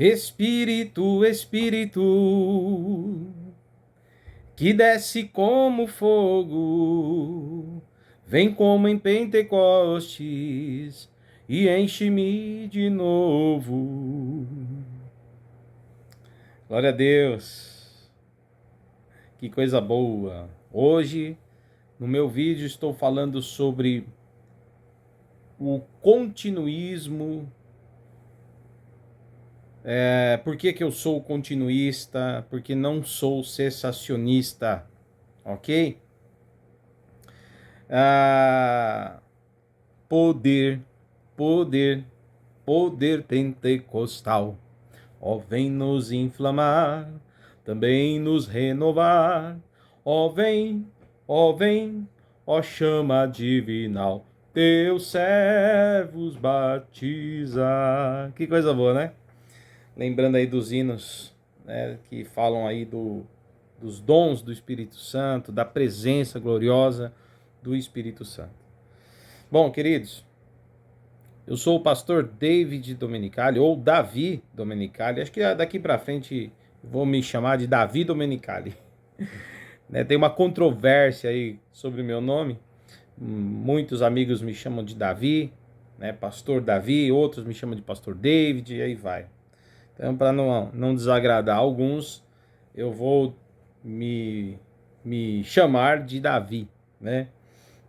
Espírito, Espírito, que desce como fogo, vem como em Pentecostes e enche-me de novo. Glória a Deus, que coisa boa. Hoje, no meu vídeo, estou falando sobre o continuismo. Por que eu sou continuista? Porque não sou cessacionista, ok? Poder pentecostal, ó, vem nos inflamar, também nos renovar, ó vem, ó chama divinal, teus servos batiza. Que coisa boa, né? Lembrando aí dos hinos, né, que falam aí dos dons do Espírito Santo, da presença gloriosa do Espírito Santo. Bom, queridos, eu sou o pastor David Domenicali, ou Davi Domenicali. Acho que daqui para frente vou me chamar de Davi Domenicali. Né, tem uma controvérsia aí sobre o meu nome. Muitos amigos me chamam de Davi, né, pastor Davi, outros me chamam de pastor David, e aí vai. Então, para não desagradar alguns, eu vou me chamar de Davi, né?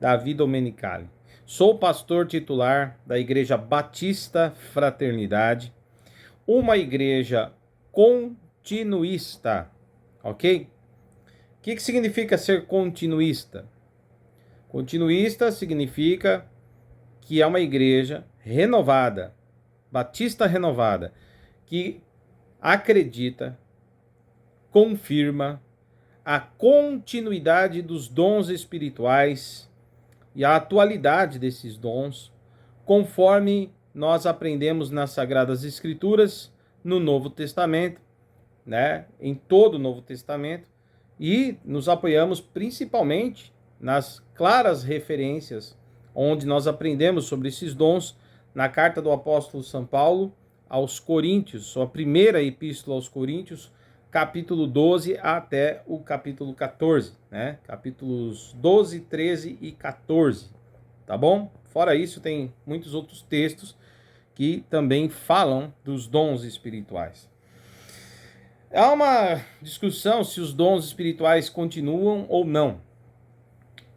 Davi Domenicali. Sou pastor titular da Igreja Batista Fraternidade, uma igreja continuista, ok? O que significa ser continuista? Continuista significa que é uma igreja renovada, batista renovada, que acredita, confirma a continuidade dos dons espirituais e a atualidade desses dons, conforme nós aprendemos nas Sagradas Escrituras, no Novo Testamento, né, em todo o Novo Testamento, e nos apoiamos principalmente nas claras referências onde nós aprendemos sobre esses dons na carta do apóstolo São Paulo aos Coríntios, sua primeira epístola aos Coríntios, capítulo 12 até o capítulo 14, né? Capítulos 12, 13 e 14, tá bom? Fora isso, tem muitos outros textos que também falam dos dons espirituais. Há uma discussão se os dons espirituais continuam ou não.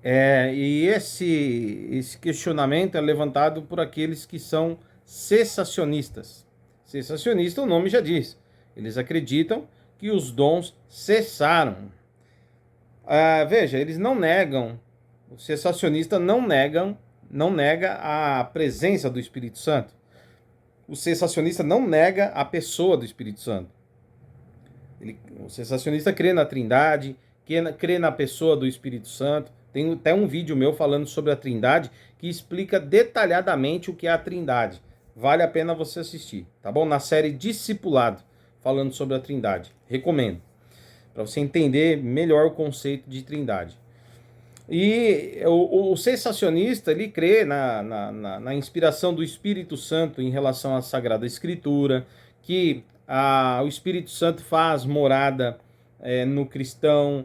E esse questionamento é levantado por aqueles que são cessacionistas. Cessacionista, o nome já diz. Eles acreditam que os dons cessaram. Veja, eles não negam, o cessacionista não nega a presença do Espírito Santo. O cessacionista não nega a pessoa do Espírito Santo. O cessacionista crê na Trindade, crê na pessoa do Espírito Santo. Tem até um vídeo meu falando sobre a Trindade que explica detalhadamente o que é a Trindade. Vale a pena você assistir, tá bom? Na série Discipulado, falando sobre a Trindade. Recomendo, para você entender melhor o conceito de Trindade. E o cessacionista, ele crê na inspiração do Espírito Santo em relação à Sagrada Escritura, que o Espírito Santo faz morada no cristão.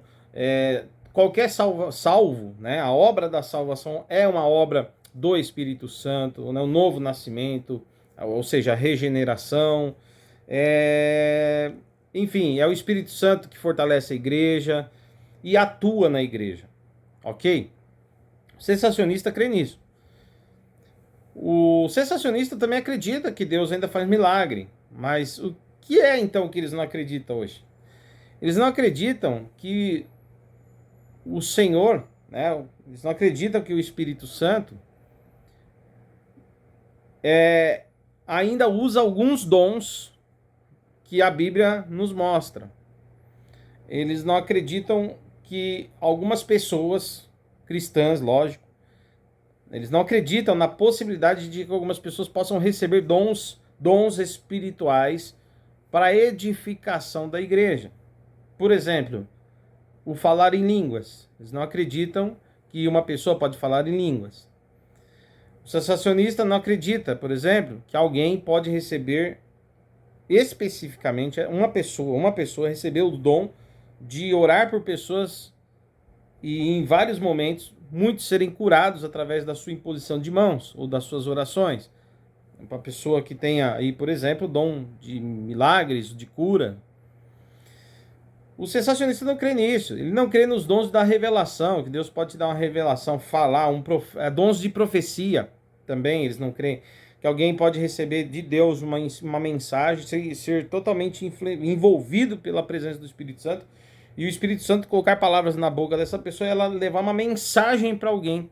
Qualquer salvo, né? A obra da salvação é uma obra do Espírito Santo, né? O novo nascimento, ou seja, a regeneração. Enfim, é o Espírito Santo que fortalece a igreja e atua na igreja, ok? O cessacionista crê nisso. O cessacionista também acredita que Deus ainda faz milagre, mas o que é então que eles não acreditam hoje? Eles não acreditam que o Senhor, né, eles não acreditam que o Espírito Santo ainda usa alguns dons que a Bíblia nos mostra. Eles não acreditam que algumas pessoas cristãs, lógico, eles não acreditam na possibilidade de que algumas pessoas possam receber dons espirituais para a edificação da igreja. Por exemplo, o falar em línguas. Eles não acreditam que uma pessoa pode falar em línguas. O cessacionista não acredita, por exemplo, que alguém pode receber especificamente, uma pessoa recebeu o dom de orar por pessoas e em vários momentos muitos serem curados através da sua imposição de mãos ou das suas orações. Uma pessoa que tenha aí, por exemplo, o dom de milagres, de cura. O sensacionista não crê nisso. Ele não crê nos dons da revelação, que Deus pode te dar uma revelação, falar, dons de profecia também. Eles não creem que alguém pode receber de Deus uma mensagem, ser totalmente envolvido pela presença do Espírito Santo, e o Espírito Santo colocar palavras na boca dessa pessoa e ela levar uma mensagem para alguém.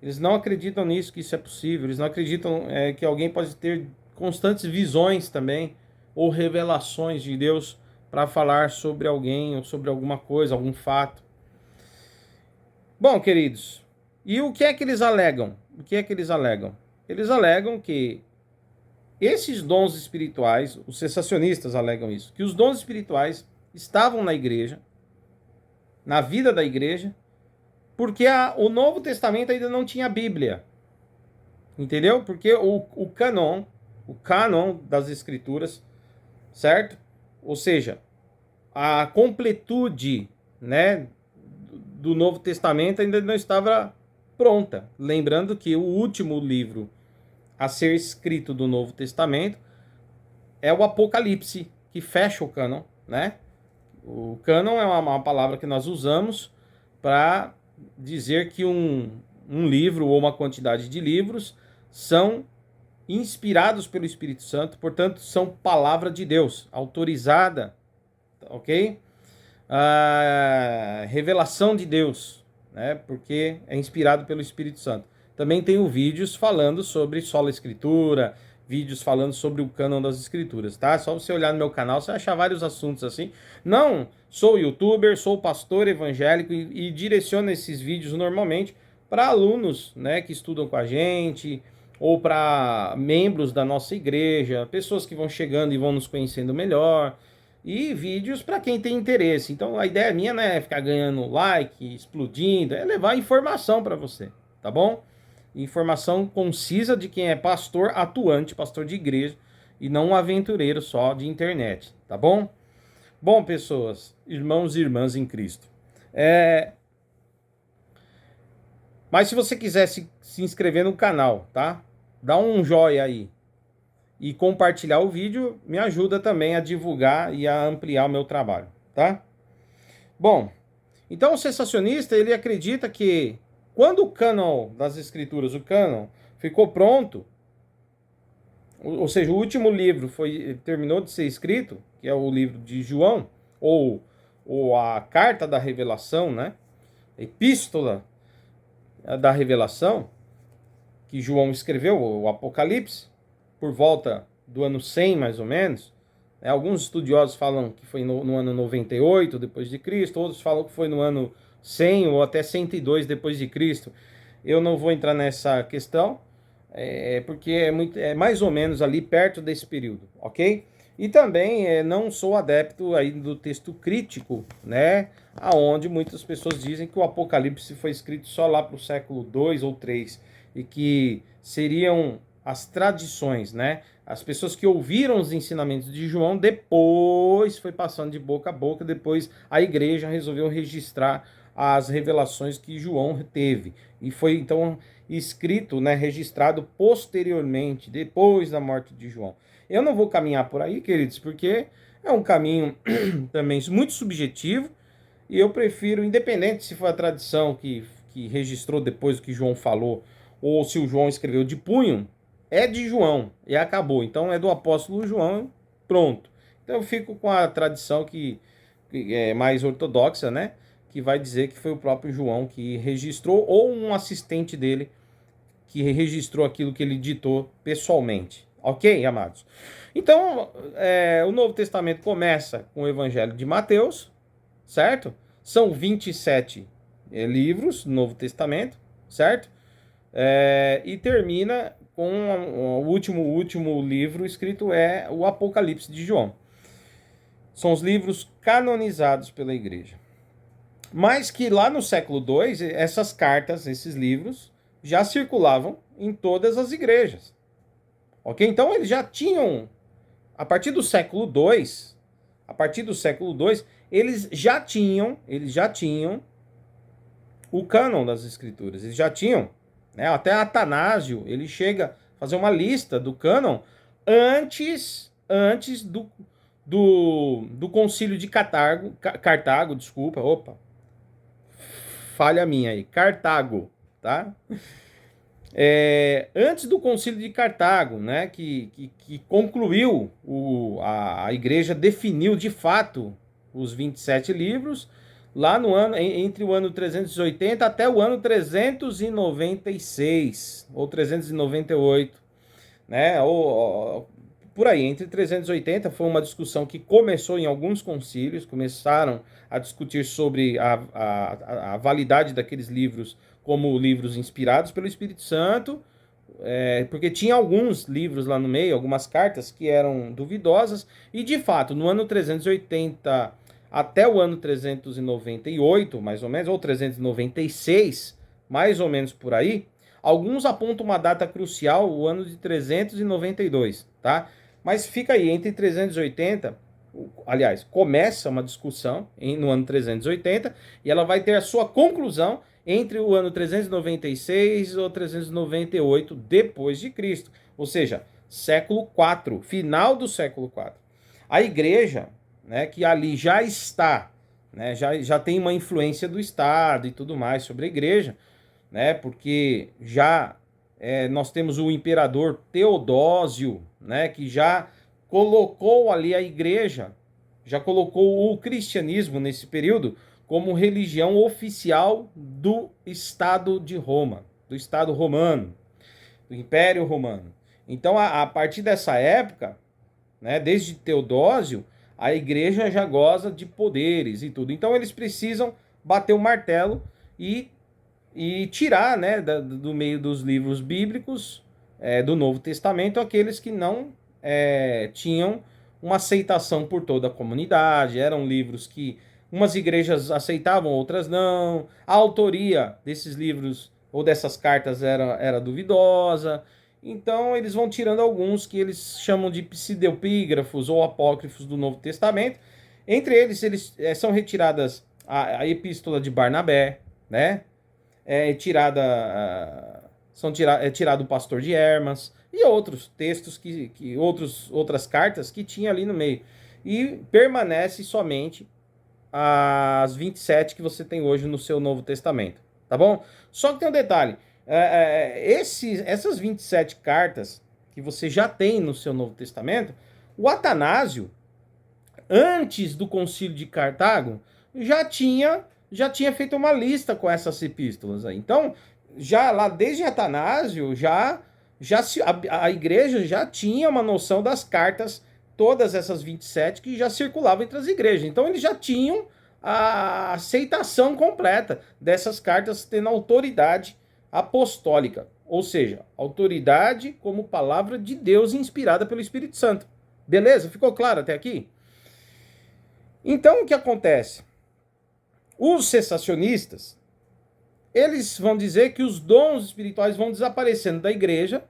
Eles não acreditam nisso, que isso é possível. Eles não acreditam que alguém pode ter constantes visões também, ou revelações de Deus para falar sobre alguém ou sobre alguma coisa, algum fato. Bom, queridos, e o que é que eles alegam? O que é que eles alegam? Eles alegam que esses dons espirituais, os sensacionistas alegam isso, que os dons espirituais estavam na igreja, na vida da igreja, porque o Novo Testamento ainda não tinha a Bíblia. Entendeu? Porque o cânon das Escrituras, certo? Ou seja, a completude, né, do Novo Testamento ainda não estava pronta. Lembrando que o último livro a ser escrito do Novo Testamento é o Apocalipse, que fecha o cânon, né? O cânon é uma palavra que nós usamos para dizer que um livro ou uma quantidade de livros são inspirados pelo Espírito Santo, portanto, são palavra de Deus, autorizada, ok? A revelação de Deus, né? Porque é inspirado pelo Espírito Santo. Também tenho vídeos falando sobre sola escritura, vídeos falando sobre o cânon das escrituras, tá? Só você olhar no meu canal, você vai achar vários assuntos assim. Não sou youtuber, sou pastor evangélico e direciono esses vídeos normalmente para alunos, né, que estudam com a gente, ou para membros da nossa igreja, pessoas que vão chegando e vão nos conhecendo melhor, e vídeos para quem tem interesse. Então a ideia minha não é ficar ganhando like, explodindo, é levar informação para você, tá bom? Informação concisa de quem é pastor atuante, pastor de igreja, e não um aventureiro só de internet, tá bom? Bom, pessoas, irmãos e irmãs em Cristo. Mas se você quiser se inscrever no canal, tá? Dá um joinha aí. E compartilhar o vídeo me ajuda também a divulgar e a ampliar o meu trabalho, tá? Bom, então o sensacionista, ele acredita que quando o cânon das escrituras, o cânon, ficou pronto, ou seja, o último livro terminou de ser escrito, que é o livro de João, ou a carta da revelação, né? Epístola da revelação, que João escreveu, o Apocalipse, por volta do ano 100, mais ou menos. Alguns estudiosos falam que foi no ano 98 depois de Cristo, outros falam que foi no ano 100 ou até 102 depois de Cristo. Eu não vou entrar nessa questão, porque é mais ou menos ali perto desse período, ok? E também não sou adepto aí do texto crítico, né? Aonde muitas pessoas dizem que o Apocalipse foi escrito só lá para o século 2 ou 3 e que seriam as tradições, né? As pessoas que ouviram os ensinamentos de João, depois foi passando de boca a boca, depois a igreja resolveu registrar as revelações que João teve. E foi então escrito, né, registrado posteriormente, depois da morte de João. Eu não vou caminhar por aí, queridos, porque é um caminho também muito subjetivo, e eu prefiro, independente se foi a tradição que registrou depois do que João falou, ou se o João escreveu de punho, é de João e acabou. Então é do apóstolo João, pronto. Então eu fico com a tradição que é mais ortodoxa, né? Que vai dizer que foi o próprio João que registrou, ou um assistente dele que registrou aquilo que ele ditou pessoalmente. Ok, amados? Então, o Novo Testamento começa com o Evangelho de Mateus, certo? São 27 livros do Novo Testamento, certo? E termina com o último livro escrito o Apocalipse de João. São os livros canonizados pela igreja. Mas que lá no século II, essas cartas, esses livros, já circulavam em todas as igrejas. Ok? Então eles já tinham a partir do século II, eles já tinham o cânon das escrituras, eles já tinham, né? Até Atanásio, ele chega a fazer uma lista do cânon antes do concílio de Cartago, desculpa, falha minha aí, Cartago, tá? Antes do concílio de Cartago, né, que concluiu, a igreja definiu de fato os 27 livros, lá no ano, entre o ano 380 até o ano 396, ou 398, né, por aí, entre 380, foi uma discussão que começou em alguns concílios, começaram a discutir sobre a validade daqueles livros como livros inspirados pelo Espírito Santo, porque tinha alguns livros lá no meio, algumas cartas que eram duvidosas, e de fato, no ano 380 até o ano 398, mais ou menos, ou 396, mais ou menos por aí, alguns apontam uma data crucial, o ano de 392, tá? Mas fica aí, entre 380, aliás, começa uma discussão no ano 380, e ela vai ter a sua conclusão entre o ano 396 ou 398 depois de Cristo, ou seja, século IV, final do século IV. A igreja, né, que ali já está, né, já tem uma influência do Estado e tudo mais sobre a igreja, né, porque já nós temos o imperador Teodósio, né, que já colocou ali a igreja, já colocou o cristianismo nesse período como religião oficial do Estado de Roma, do Estado romano, do Império Romano. Então, a partir dessa época, né, desde Teodósio, a igreja já goza de poderes e tudo. Então, eles precisam bater o martelo e tirar, né, do meio dos livros bíblicos do Novo Testamento aqueles que não tinham uma aceitação por toda a comunidade, eram livros que umas igrejas aceitavam, outras não. A autoria desses livros ou dessas cartas era duvidosa. Então eles vão tirando alguns que eles chamam de pseudepígrafos ou apócrifos do Novo Testamento. Entre eles são retiradas a epístola de Barnabé, né? Tirado o pastor de Hermas e outros textos outras cartas que tinha ali no meio. E permanece somente as 27 que você tem hoje no seu Novo Testamento, tá bom? Só que tem um detalhe, essas 27 cartas que você já tem no seu Novo Testamento, o Atanásio, antes do concílio de Cartago, já tinha feito uma lista com essas epístolas aí. Então, já lá desde Atanásio, a igreja já tinha uma noção das cartas, todas essas 27 que já circulavam entre as igrejas. Então, eles já tinham a aceitação completa dessas cartas tendo autoridade apostólica, ou seja, autoridade como palavra de Deus inspirada pelo Espírito Santo. Beleza? Ficou claro até aqui? Então, o que acontece? Os cessacionistas, eles vão dizer que os dons espirituais vão desaparecendo da igreja,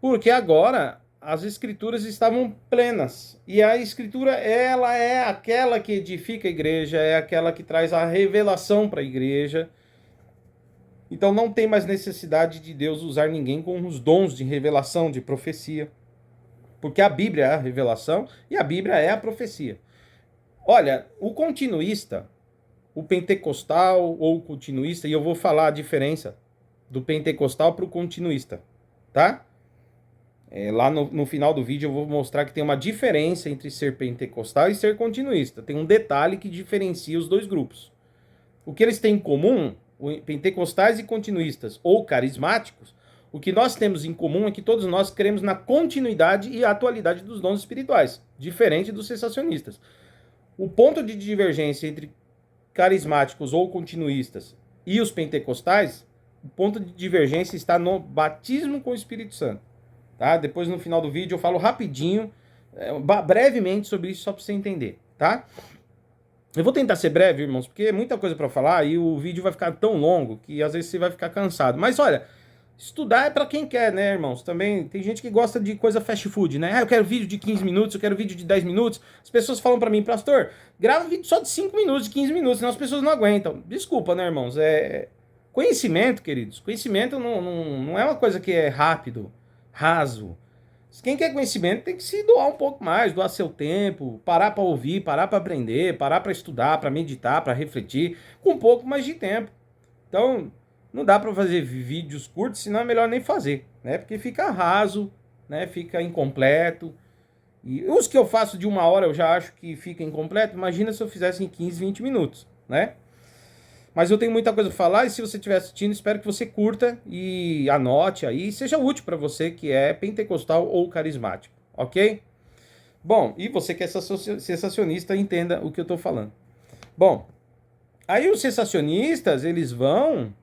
porque agora as escrituras estavam plenas. E a escritura, ela é aquela que edifica a igreja, é aquela que traz a revelação para a igreja. Então não tem mais necessidade de Deus usar ninguém com os dons de revelação, de profecia. Porque a Bíblia é a revelação e a Bíblia é a profecia. Olha, o continuista, o pentecostal ou o continuista, e eu vou falar a diferença do pentecostal para o continuista, tá? Lá no final do vídeo eu vou mostrar que tem uma diferença entre ser pentecostal e ser continuista. Tem um detalhe que diferencia os dois grupos. O que eles têm em comum, pentecostais e continuistas, ou carismáticos, o que nós temos em comum é que todos nós cremos na continuidade e atualidade dos dons espirituais, diferente dos cessacionistas. O ponto de divergência entre carismáticos ou continuistas e os pentecostais, o ponto de divergência está no batismo com o Espírito Santo. Tá? Depois no final do vídeo eu falo rapidinho, brevemente sobre isso, só para você entender, tá? Eu vou tentar ser breve, irmãos, porque é muita coisa para falar e o vídeo vai ficar tão longo que às vezes você vai ficar cansado. Mas olha, Estudar é para quem quer, né, irmãos? Também tem gente que gosta de coisa fast food, né? Ah, eu quero vídeo de 15 minutos, eu quero vídeo de 10 minutos. As pessoas falam para mim, pastor, grava vídeo só de 5 minutos, de 15 minutos, senão as pessoas não aguentam. Desculpa, né, irmãos? Conhecimento, queridos. Conhecimento não é uma coisa que é rápido, raso. Quem quer conhecimento tem que se doar um pouco mais, doar seu tempo, parar para ouvir, parar para aprender, parar para estudar, para meditar, para refletir, com um pouco mais de tempo. Então, não dá para fazer vídeos curtos, senão é melhor nem fazer, né? Porque fica raso, né? Fica incompleto. E os que eu faço de 1 hora eu já acho que fica incompleto. Imagina se eu fizesse em 15, 20 minutos, né? Mas eu tenho muita coisa para falar e se você estiver assistindo, espero que você curta e anote aí, seja útil para você que é pentecostal ou carismático, ok? Bom, e você que é sensacionista, entenda o que eu estou falando. Bom, aí os sensacionistas, eles vão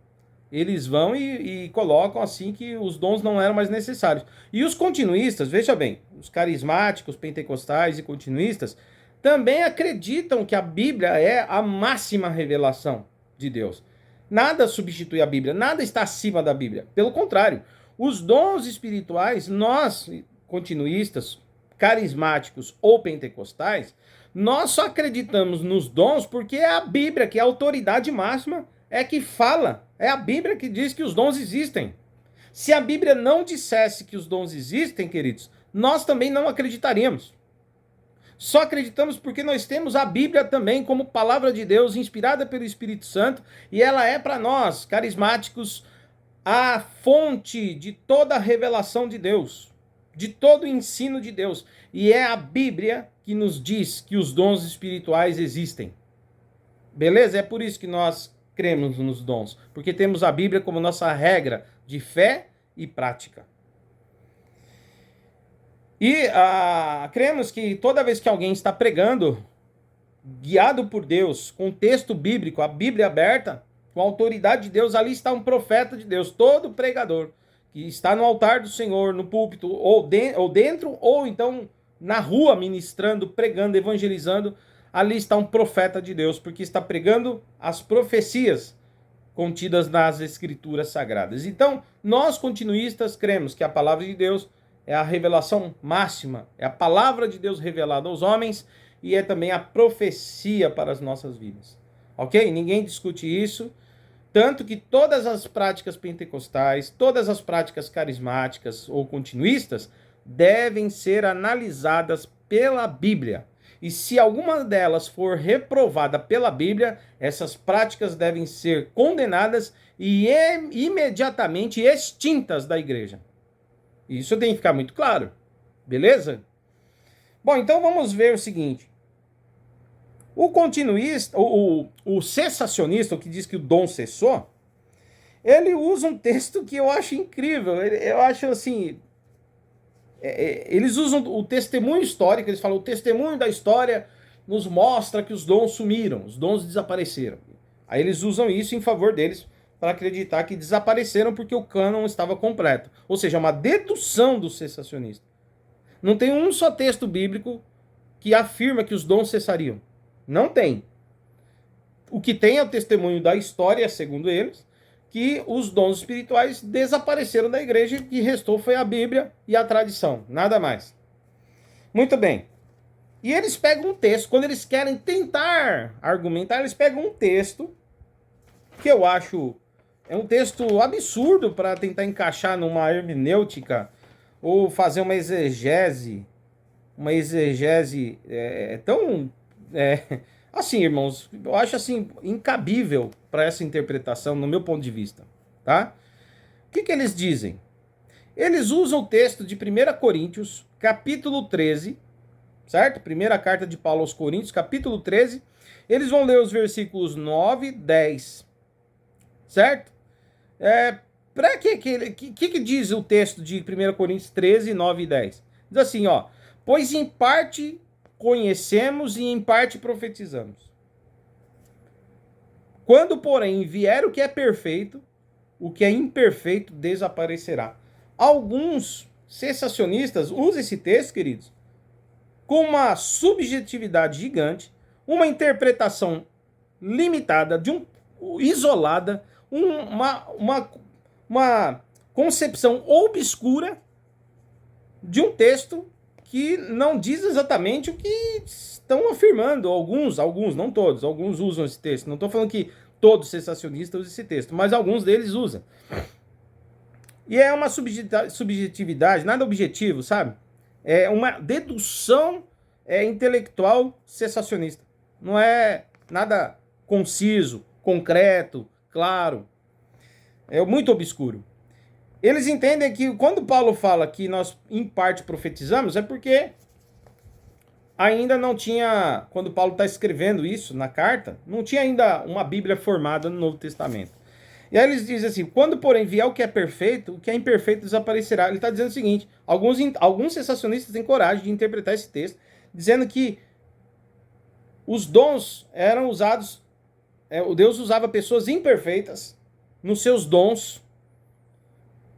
e colocam assim que os dons não eram mais necessários. E os continuistas, veja bem, os carismáticos, pentecostais e continuistas também acreditam que a Bíblia é a máxima revelação de Deus. Nada substitui a Bíblia, nada está acima da Bíblia. Pelo contrário, os dons espirituais, nós, continuistas, carismáticos ou pentecostais, nós só acreditamos nos dons porque é a Bíblia, que é a autoridade máxima, é que fala. É a Bíblia que diz que os dons existem. Se a Bíblia não dissesse que os dons existem, queridos, nós também não acreditaríamos. Só acreditamos porque nós temos a Bíblia também como palavra de Deus, inspirada pelo Espírito Santo, e ela é para nós, carismáticos, a fonte de toda a revelação de Deus, de todo o ensino de Deus. E é a Bíblia que nos diz que os dons espirituais existem. Beleza? É por isso que nós cremos nos dons, porque temos a Bíblia como nossa regra de fé e prática. E cremos que toda vez que alguém está pregando, guiado por Deus, com texto bíblico, a Bíblia aberta, com a autoridade de Deus, ali está um profeta de Deus, todo pregador, que está no altar do Senhor, no púlpito, ou dentro, ou então na rua, ministrando, pregando, evangelizando, ali está um profeta de Deus, porque está pregando as profecias contidas nas Escrituras Sagradas. Então, nós continuistas cremos que a palavra de Deus é a revelação máxima, é a palavra de Deus revelada aos homens e é também a profecia para as nossas vidas. Ok? Ninguém discute isso. Tanto que todas as práticas pentecostais, todas as práticas carismáticas ou continuistas devem ser analisadas pela Bíblia. E se alguma delas for reprovada pela Bíblia, essas práticas devem ser condenadas e imediatamente extintas da igreja. Isso tem que ficar muito claro, beleza? Bom, então vamos ver o seguinte. O continuista, o cessacionista, o que diz que o dom cessou, ele usa um texto que eu acho incrível. Eu acho assim... eles usam o testemunho histórico, eles falam, o testemunho da história nos mostra que os dons sumiram, os dons desapareceram. Aí eles usam isso em favor deles, para acreditar que desapareceram porque o cânon estava completo. Ou seja, uma dedução do cessacionista. Não tem um só texto bíblico que afirma que os dons cessariam. Não tem. O que tem é o testemunho da história, segundo eles, que os dons espirituais desapareceram da igreja e o que restou foi a Bíblia e a tradição. Nada mais. Muito bem. E eles pegam um texto, quando eles querem tentar argumentar, eles pegam um texto que eu acho... é um texto absurdo para tentar encaixar numa hermenêutica ou fazer uma exegese. Uma exegese tão... assim, irmãos, eu acho assim incabível para essa interpretação, no meu ponto de vista. Tá? O que eles dizem? Eles usam o texto de 1 Coríntios, capítulo 13, certo? Primeira carta de Paulo aos Coríntios, capítulo 13. Eles vão ler os versículos 9 e 10. Certo? Para que diz o texto de 1 Coríntios 13, 9 e 10? Diz assim, ó. Pois em parte conhecemos e em parte profetizamos. Quando, porém, vier o que é perfeito, o que é imperfeito desaparecerá. Alguns cessacionistas usam esse texto, queridos, com uma subjetividade gigante, uma interpretação limitada, isolada, concepção obscura de um texto que não diz exatamente o que estão afirmando. Alguns, não todos, alguns usam esse texto. Não estou falando que todos sensacionistas usam esse texto, mas alguns deles usam. E é uma subjetividade, nada objetivo, sabe? É uma dedução intelectual sensacionista. Não é nada conciso, concreto, claro. É muito obscuro. Eles entendem que quando Paulo fala que nós em parte profetizamos, é porque ainda não tinha, quando Paulo está escrevendo isso na carta, não tinha ainda uma Bíblia formada no Novo Testamento. E aí eles dizem assim, quando porém vier o que é perfeito, o que é imperfeito desaparecerá. Ele está dizendo o seguinte, alguns sensacionistas têm coragem de interpretar esse texto, dizendo que os dons eram usados, o Deus usava pessoas imperfeitas nos seus dons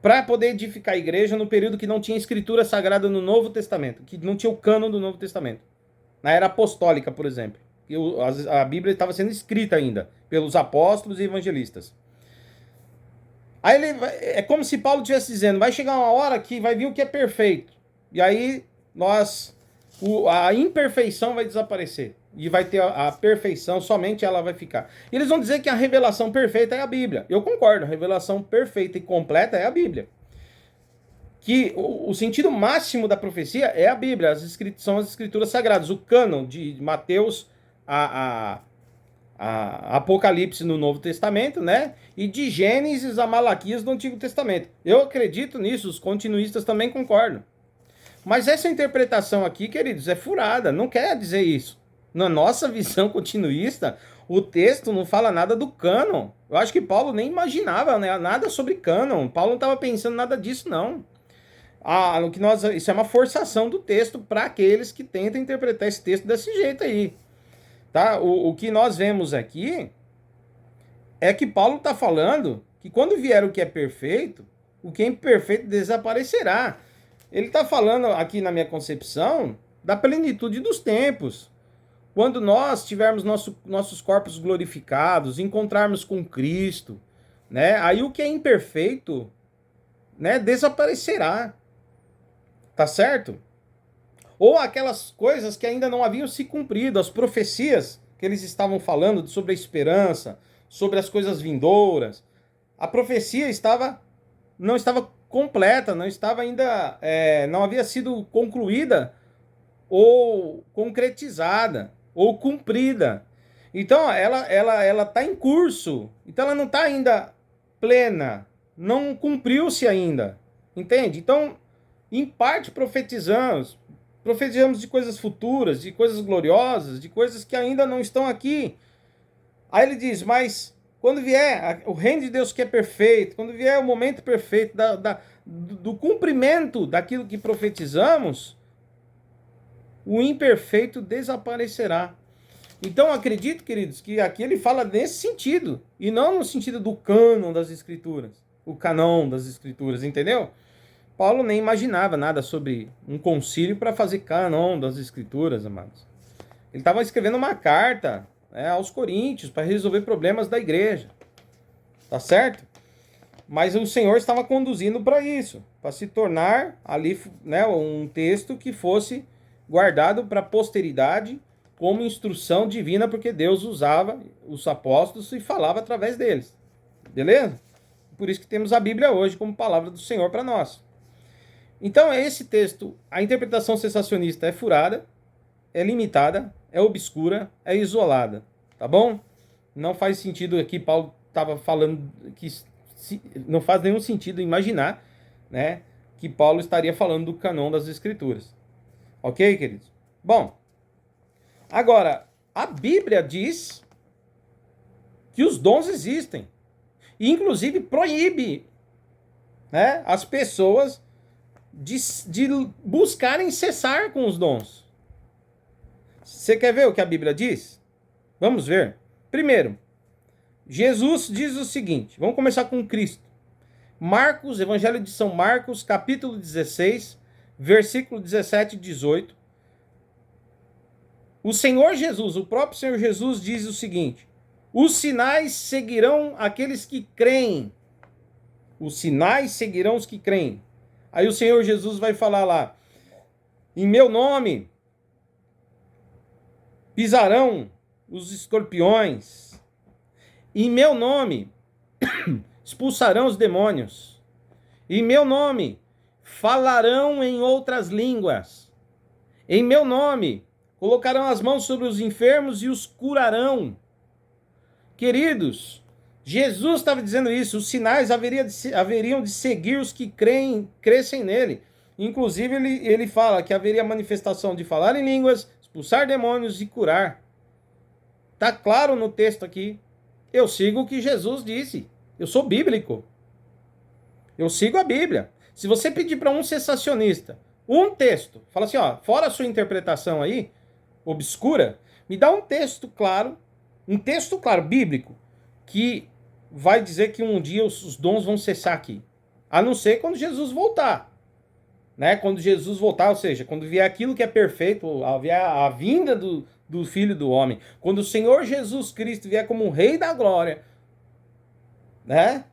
para poder edificar a igreja no período que não tinha escritura sagrada no Novo Testamento, que não tinha o cânon do Novo Testamento. Na era apostólica, por exemplo. A Bíblia estava sendo escrita ainda pelos apóstolos e evangelistas. Aí é como se Paulo estivesse dizendo, vai chegar uma hora que vai vir o que é perfeito. E aí a imperfeição vai desaparecer. E vai ter a perfeição, somente ela vai ficar. E eles vão dizer que a revelação perfeita é a Bíblia. Eu concordo, a revelação perfeita e completa é a Bíblia. Que o sentido máximo da profecia é a Bíblia, são as escrituras sagradas. O cânon de Mateus a Apocalipse no Novo Testamento, né? E de Gênesis a Malaquias no Antigo Testamento. Eu acredito nisso, os continuistas também concordam. Mas essa interpretação aqui, queridos, é furada, não quer dizer isso. Na nossa visão continuista, o texto não fala nada do cânon. Eu acho que Paulo nem imaginava, né, nada sobre cânon. Paulo não estava pensando nada disso, não. Isso é uma forçação do texto para aqueles que tentam interpretar esse texto desse jeito aí. Tá? O que nós vemos aqui é que Paulo está falando que quando vier o que é perfeito, o que é imperfeito desaparecerá. Ele está falando aqui, na minha concepção, da plenitude dos tempos. Quando nós tivermos nossos corpos glorificados, encontrarmos com Cristo, né? Aí o que é imperfeito, né, desaparecerá. Tá certo? Ou aquelas coisas que ainda não haviam se cumprido, as profecias que eles estavam falando sobre a esperança, sobre as coisas vindouras. A profecia não estava completa, não estava ainda, não havia sido concluída ou concretizada ou cumprida. Então ela está em curso. Então ela não está ainda plena, não cumpriu-se ainda, entende? Então, em parte profetizamos de coisas futuras, de coisas gloriosas, de coisas que ainda não estão aqui. Aí ele diz, mas quando vier o reino de Deus que é perfeito, quando vier o momento perfeito do cumprimento daquilo que profetizamos, o imperfeito desaparecerá. Então, acredito, queridos, que aqui ele fala nesse sentido, e não no sentido do cânon das Escrituras, o canon das Escrituras, entendeu? Paulo nem imaginava nada sobre um concílio para fazer cânon das Escrituras, amados. Ele estava escrevendo uma carta, né, aos Coríntios para resolver problemas da igreja. Tá certo? Mas o Senhor estava conduzindo para isso, para se tornar ali, né, um texto que fosse guardado para a posteridade como instrução divina, porque Deus usava os apóstolos e falava através deles. Beleza? Por isso que temos a Bíblia hoje como palavra do Senhor para nós. Então, esse texto, a interpretação sensacionista é furada, é limitada, é obscura, é isolada, tá bom? Não faz sentido aqui, Paulo estava falando que não faz nenhum sentido imaginar, né, que Paulo estaria falando do canon das Escrituras. Ok, queridos? Bom, agora, a Bíblia diz que os dons existem, e inclusive proíbe, né, as pessoas de buscarem cessar com os dons. Você quer ver o que a Bíblia diz? Vamos ver. Primeiro, Jesus diz o seguinte, vamos começar com Cristo. Marcos, Evangelho de São Marcos, capítulo 16, versículo 17 e 18. O Senhor Jesus, o próprio Senhor Jesus diz o seguinte: os sinais seguirão aqueles que creem. Os sinais seguirão os que creem. Aí o Senhor Jesus vai falar lá: em meu nome pisarão os escorpiões. Em meu nome expulsarão os demônios. Em meu nome falarão em outras línguas. Em meu nome colocarão as mãos sobre os enfermos e os curarão. Queridos, Jesus estava dizendo isso, os sinais haveriam de seguir os que crescem nele. Inclusive, ele fala que haveria manifestação de falar em línguas, expulsar demônios e curar. Está claro no texto aqui. Eu sigo o que Jesus disse. Eu sou bíblico. Eu sigo a Bíblia. Se você pedir para um sensacionista um texto, fala assim, ó, fora a sua interpretação aí, obscura, me dá um texto claro, bíblico, que vai dizer que um dia os dons vão cessar aqui. A não ser quando Jesus voltar. Né? Quando Jesus voltar, ou seja, quando vier aquilo que é perfeito, vier a vinda do Filho do Homem, quando o Senhor Jesus Cristo vier como o Rei da Glória, né?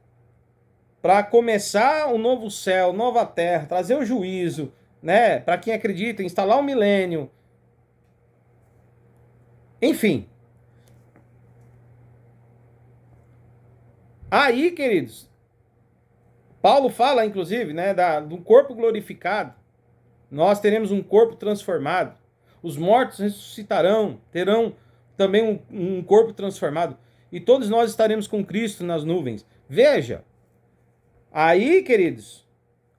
Para começar um novo céu, nova terra, trazer o juízo, né? Para quem acredita, instalar o milênio. Enfim. Aí, queridos, Paulo fala, inclusive, né, do corpo glorificado. Nós teremos um corpo transformado. Os mortos ressuscitarão, terão também um corpo transformado. E todos nós estaremos com Cristo nas nuvens. Veja, aí, queridos,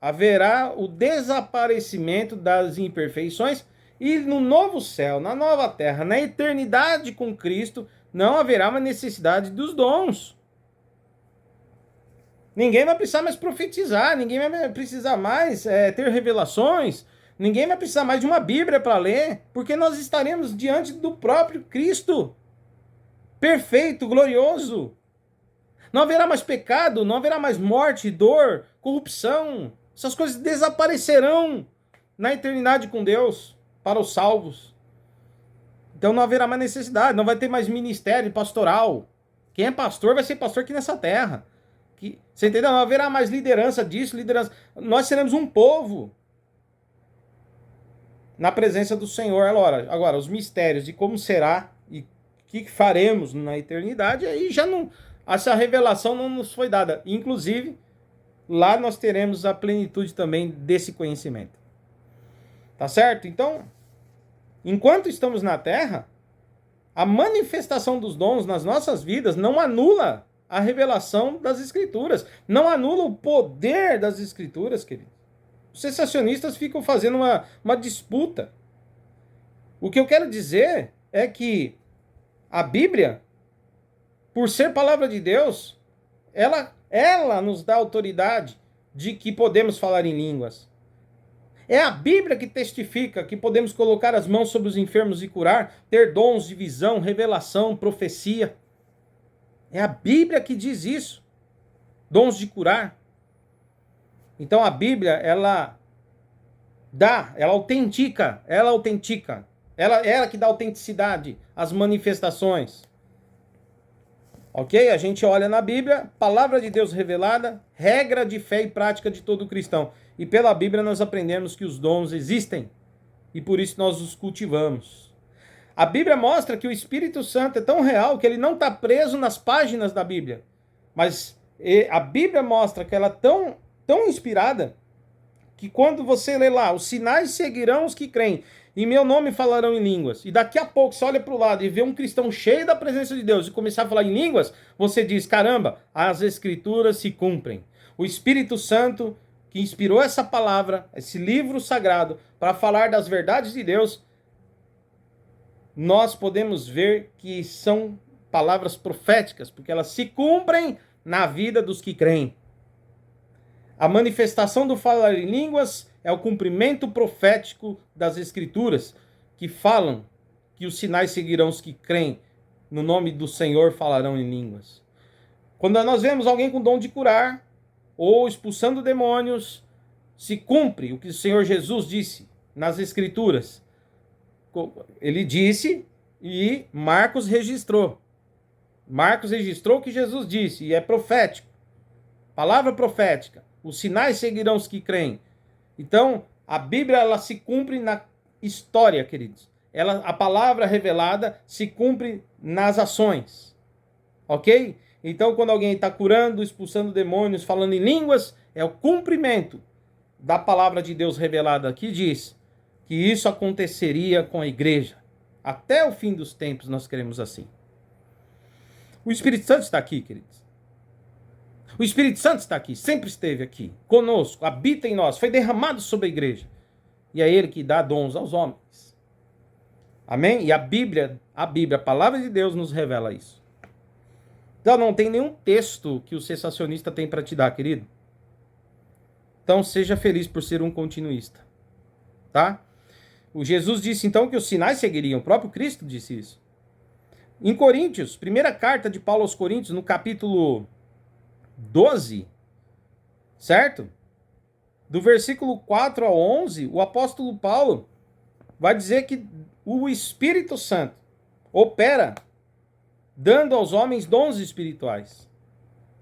haverá o desaparecimento das imperfeições e no novo céu, na nova terra, na eternidade com Cristo, não haverá uma necessidade dos dons. Ninguém vai precisar mais profetizar, ninguém vai precisar mais ter revelações, ninguém vai precisar mais de uma Bíblia para ler, porque nós estaremos diante do próprio Cristo, perfeito, glorioso. Não haverá mais pecado, não haverá mais morte, dor, corrupção. Essas coisas desaparecerão na eternidade com Deus, para os salvos. Então não haverá mais necessidade, não vai ter mais ministério pastoral. Quem é pastor vai ser pastor aqui nessa terra. Você entendeu? Não haverá mais liderança disso, liderança. Nós seremos um povo na presença do Senhor. Agora, os mistérios de como será e o que faremos na eternidade, aí já não. Essa revelação não nos foi dada. Inclusive, lá nós teremos a plenitude também desse conhecimento. Tá certo? Então, enquanto estamos na terra, a manifestação dos dons nas nossas vidas não anula a revelação das Escrituras. Não anula o poder das Escrituras, querido. Os sensacionistas ficam fazendo uma disputa. O que eu quero dizer é que a Bíblia, por ser palavra de Deus, ela nos dá autoridade de que podemos falar em línguas. É a Bíblia que testifica que podemos colocar as mãos sobre os enfermos e curar, ter dons de visão, revelação, profecia. É a Bíblia que diz isso. Dons de curar. Então a Bíblia, ela autentica. Ela que dá autenticidade às manifestações. Ok? A gente olha na Bíblia, palavra de Deus revelada, regra de fé e prática de todo cristão. E pela Bíblia nós aprendemos que os dons existem. E por isso nós os cultivamos. A Bíblia mostra que o Espírito Santo é tão real que ele não está preso nas páginas da Bíblia. Mas a Bíblia mostra que ela é tão inspirada que quando você lê lá, os sinais seguirão os que creem, em meu nome falarão em línguas. E daqui a pouco você olha para o lado e vê um cristão cheio da presença de Deus e começar a falar em línguas, você diz, caramba, as Escrituras se cumprem. O Espírito Santo que inspirou essa palavra, esse livro sagrado, para falar das verdades de Deus, nós podemos ver que são palavras proféticas, porque elas se cumprem na vida dos que creem. A manifestação do falar em línguas é o cumprimento profético das Escrituras, que falam que os sinais seguirão os que creem, no nome do Senhor falarão em línguas. Quando nós vemos alguém com dom de curar, ou expulsando demônios, se cumpre o que o Senhor Jesus disse nas Escrituras. Ele disse e Marcos registrou. Marcos registrou o que Jesus disse e é profético. palavra profética. Os sinais seguirão os que creem. Então, a Bíblia, ela se cumpre na história, queridos. A palavra revelada se cumpre nas ações. Ok? Então, quando alguém está curando, expulsando demônios, falando em línguas, é o cumprimento da palavra de Deus revelada que diz que isso aconteceria com a igreja. Até o fim dos tempos nós queremos assim. O Espírito Santo está aqui, queridos. O Espírito Santo está aqui, sempre esteve aqui, conosco, habita em nós, foi derramado sobre a igreja. E é Ele que dá dons aos homens. Amém? E a Bíblia, a palavra de Deus nos revela isso. Então não tem nenhum texto que o cessacionista tem para te dar, querido. Então seja feliz por ser um continuista. Tá? O Jesus disse então que os sinais seguiriam, o próprio Cristo disse isso. Em Coríntios, primeira carta de Paulo aos Coríntios, no capítulo 12, certo? Do versículo 4 ao 11, o apóstolo Paulo vai dizer que o Espírito Santo opera dando aos homens dons espirituais.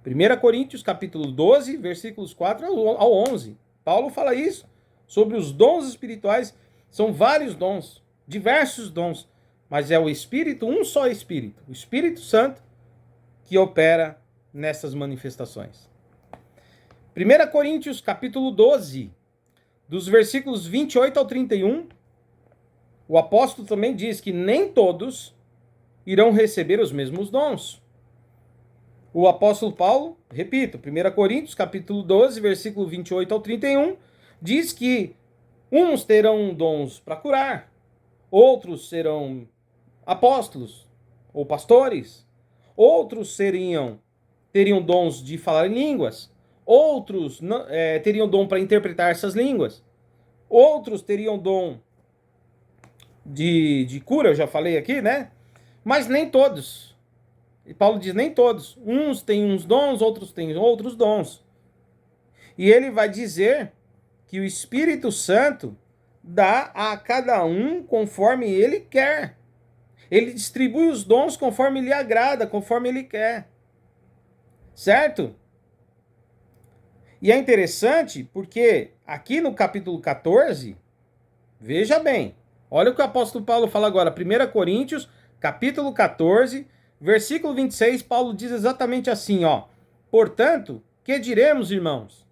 1 Coríntios, capítulo 12, versículos 4 ao 11. Paulo fala isso, sobre os dons espirituais. São vários dons, diversos dons, mas é o Espírito, um só Espírito, o Espírito Santo, que opera nessas manifestações. 1 Coríntios, capítulo 12, dos versículos 28 ao 31, o apóstolo também diz que nem todos irão receber os mesmos dons. O apóstolo Paulo, repito, 1 Coríntios, capítulo 12, versículo 28 ao 31, diz que uns terão dons para curar, outros serão apóstolos ou pastores, outros teriam dons de falar em línguas, outros teriam dom para interpretar essas línguas, outros teriam dom de cura, eu já falei aqui, né? Mas nem todos. E Paulo diz nem todos. Uns têm uns dons, outros têm outros dons. E ele vai dizer que o Espírito Santo dá a cada um conforme ele quer. Ele distribui os dons conforme lhe agrada, conforme ele quer. Certo? E é interessante porque aqui no capítulo 14, veja bem, olha o que o apóstolo Paulo fala agora, 1 Coríntios, capítulo 14, versículo 26, Paulo diz exatamente assim, ó. Portanto, que diremos, irmãos?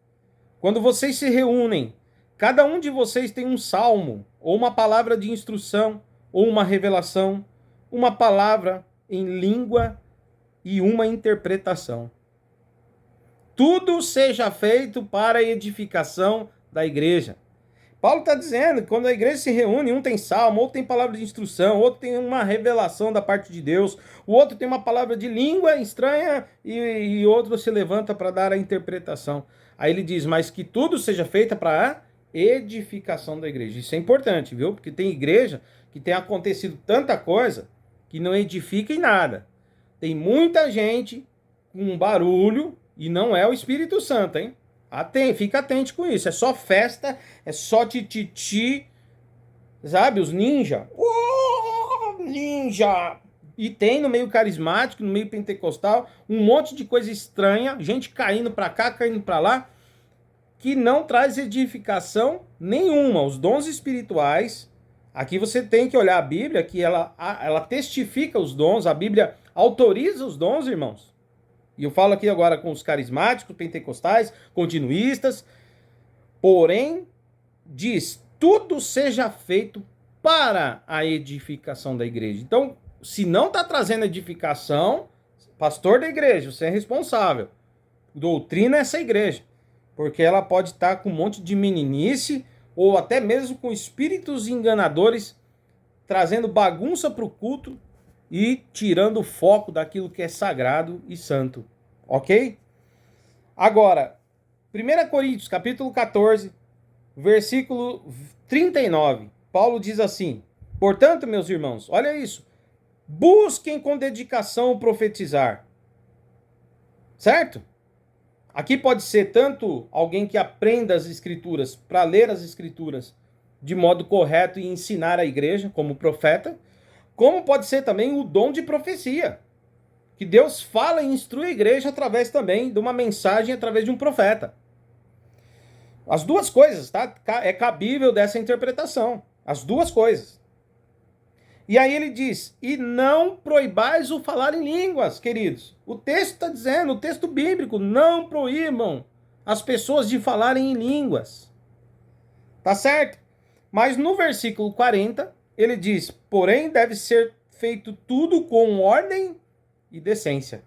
Quando vocês se reúnem, cada um de vocês tem um salmo, ou uma palavra de instrução, ou uma revelação, uma palavra em língua e uma interpretação. Tudo seja feito para a edificação da igreja. Paulo está dizendo que quando a igreja se reúne, um tem salmo, outro tem palavra de instrução, outro tem uma revelação da parte de Deus, o outro tem uma palavra de língua estranha e outro se levanta para dar a interpretação. Aí ele diz, mas que tudo seja feito para a edificação da igreja. Isso é importante, viu? Porque tem igreja que tem acontecido tanta coisa que não edifica em nada. Tem muita gente com barulho e não é o Espírito Santo, hein? Fica atento com isso. É só festa, é só tititi, sabe? Os ninja. Ninja! E tem no meio carismático, no meio pentecostal, um monte de coisa estranha, gente caindo pra cá, caindo pra lá, que não traz edificação nenhuma. Os dons espirituais, aqui você tem que olhar a Bíblia, que ela testifica os dons, a Bíblia autoriza os dons, irmãos. E eu falo aqui agora com os carismáticos, pentecostais, continuistas. Porém, diz, tudo seja feito para a edificação da igreja. Então, se não está trazendo edificação, pastor da igreja, você é responsável. Doutrina essa igreja. Porque ela pode estar com um monte de meninice, ou até mesmo com espíritos enganadores, trazendo bagunça para o culto, e tirando o foco daquilo que é sagrado e santo. Ok? Agora, 1 Coríntios, capítulo 14, versículo 39. Paulo diz assim, portanto, meus irmãos, olha isso. Busquem com dedicação profetizar. Certo? Aqui pode ser tanto alguém que aprenda as escrituras, para ler as escrituras de modo correto e ensinar a igreja, como profeta, como pode ser também o dom de profecia, que Deus fala e instrui a igreja através também de uma mensagem, através de um profeta. As duas coisas, tá? É cabível dessa interpretação. As duas coisas. E aí ele diz, e não proibais o falar em línguas, queridos. O texto está dizendo, o texto bíblico, não proíbam as pessoas de falarem em línguas. Tá certo? Mas no versículo 40, ele diz, porém deve ser feito tudo com ordem e decência.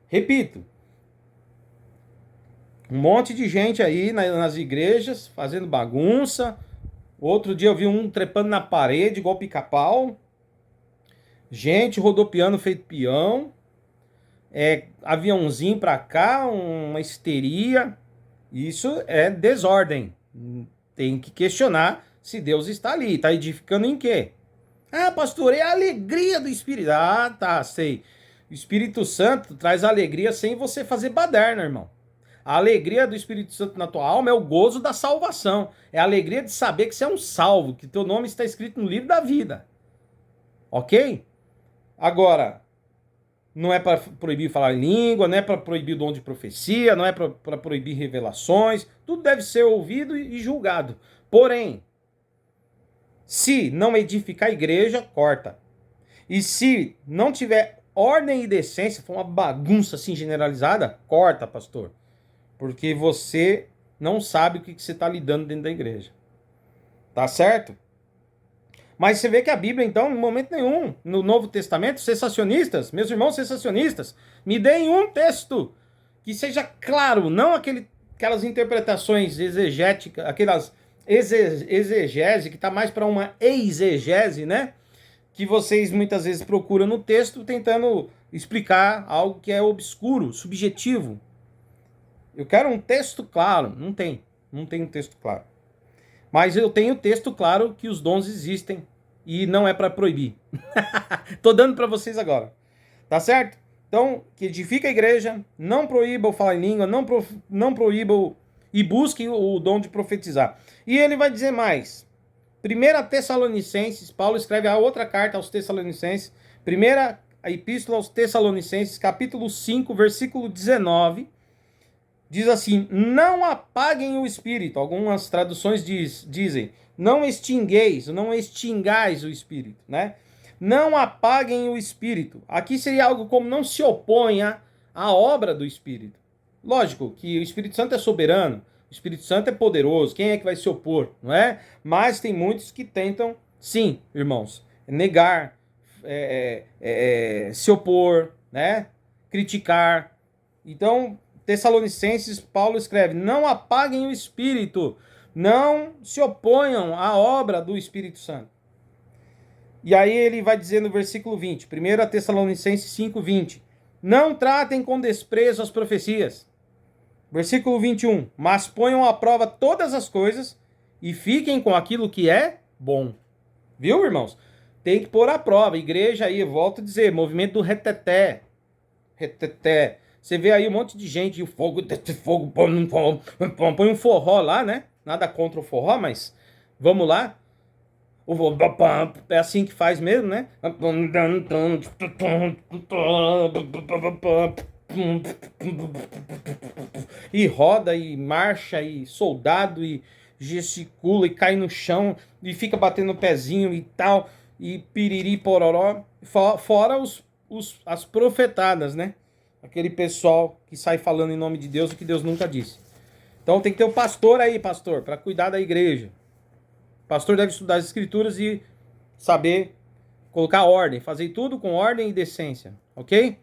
Repito, um monte de gente aí nas igrejas fazendo bagunça. Outro dia eu vi um trepando na parede igual pica-pau. Gente rodopiando feito peão. Aviãozinho pra cá, uma histeria. Isso é desordem. Tem que questionar se Deus está ali. Está edificando em quê? Ah, pastor, é a alegria do Espírito. Ah, tá, sei. O Espírito Santo traz alegria sem você fazer baderna, irmão. A alegria do Espírito Santo na tua alma é o gozo da salvação. É a alegria de saber que você é um salvo, que teu nome está escrito no livro da vida. Ok? Agora, não é para proibir falar em língua, não é para proibir o dom de profecia, não é para proibir revelações. Tudo deve ser ouvido e julgado. Porém, se não edificar a igreja, corta. E se não tiver ordem e decência, for uma bagunça assim generalizada, corta, pastor. Porque você não sabe o que você está lidando dentro da igreja. Tá certo? Mas você vê que a Bíblia, então, em momento nenhum, no Novo Testamento, sensacionistas, meus irmãos sensacionistas, me deem um texto que seja claro, não aquelas interpretações exegéticas, aquelas exegese, que está mais para uma exegese, né? Que vocês muitas vezes procuram no texto tentando explicar algo que é obscuro, subjetivo. Eu quero um texto claro. Não tem um texto claro. Mas eu tenho texto claro que os dons existem e não é para proibir. Tô dando para vocês agora. Tá certo? Então, que edifica a igreja, não proíba o falar em língua, não proíba e busque o dom de profetizar. E ele vai dizer mais. 1 Tessalonicenses, Paulo escreve a outra carta aos Tessalonicenses, primeira epístola aos Tessalonicenses, capítulo 5, versículo 19, diz assim, não apaguem o espírito. Algumas traduções dizem, não extingais o espírito, né? Não apaguem o espírito. Aqui seria algo como não se oponha à obra do espírito. Lógico que o Espírito Santo é soberano, o Espírito Santo é poderoso, quem é que vai se opor, não é? Mas tem muitos que tentam, sim, irmãos, negar, se opor, né? Criticar. Então, Tessalonicenses, Paulo escreve, não apaguem o Espírito, não se oponham à obra do Espírito Santo. E aí ele vai dizer no versículo 20, 1 Tessalonicenses 5:20, não tratem com desprezo as profecias. Versículo 21, mas ponham à prova todas as coisas e fiquem com aquilo que é bom. Viu, irmãos? Tem que pôr à prova. Igreja aí, eu volto a dizer, movimento do reteté. Reteté. Você vê aí um monte de gente, e o fogo, põe um forró lá, né? Nada contra o forró, mas vamos lá. É assim que faz mesmo, né? E roda, e marcha, e soldado, e gesticula, e cai no chão, e fica batendo o pezinho e tal, e piriri, pororó. Fora as profetadas, né? Aquele pessoal que sai falando em nome de Deus o que Deus nunca disse. Então tem que ter o pastor aí, pastor, para cuidar da igreja. O pastor deve estudar as escrituras e saber colocar ordem, fazer tudo com ordem e decência, ok?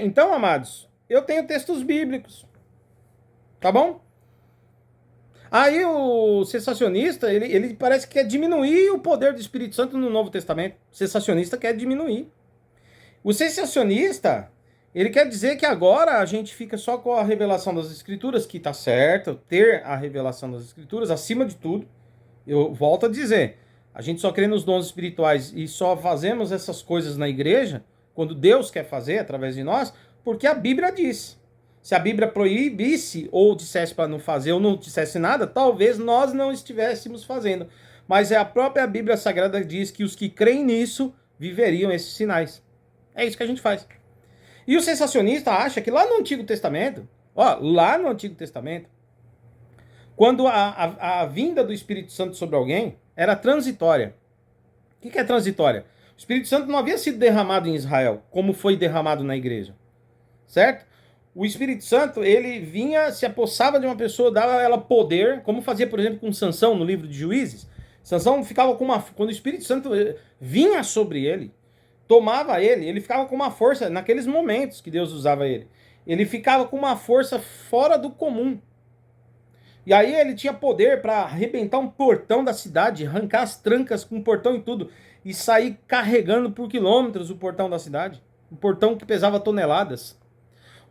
Então, amados, eu tenho textos bíblicos, tá bom? Aí o sensacionista, ele parece que quer diminuir o poder do Espírito Santo no Novo Testamento. O sensacionista quer diminuir. O sensacionista, ele quer dizer que agora a gente fica só com a revelação das Escrituras, que tá certo, ter a revelação das Escrituras acima de tudo. Eu volto a dizer, a gente só crê nos dons espirituais e só fazemos essas coisas na igreja, quando Deus quer fazer através de nós, porque a Bíblia diz. Se a Bíblia proibisse, ou dissesse para não fazer, ou não dissesse nada, talvez nós não estivéssemos fazendo. Mas a própria Bíblia Sagrada diz que os que creem nisso viveriam esses sinais. É isso que a gente faz. E o sensacionista acha que lá no Antigo Testamento, quando a vinda do Espírito Santo sobre alguém era transitória. O que é transitória? O Espírito Santo não havia sido derramado em Israel, como foi derramado na igreja. Certo? O Espírito Santo, ele vinha, se apossava de uma pessoa, dava a ela poder, como fazia, por exemplo, com Sansão no livro de Juízes. Sansão ficava com uma... Quando o Espírito Santo vinha sobre ele, tomava ele, ele ficava com uma força, naqueles momentos que Deus usava ele. Ele ficava com uma força fora do comum. E aí ele tinha poder para arrebentar um portão da cidade, arrancar as trancas com o portão e tudo, e sair carregando por quilômetros o portão da cidade. Um portão que pesava toneladas.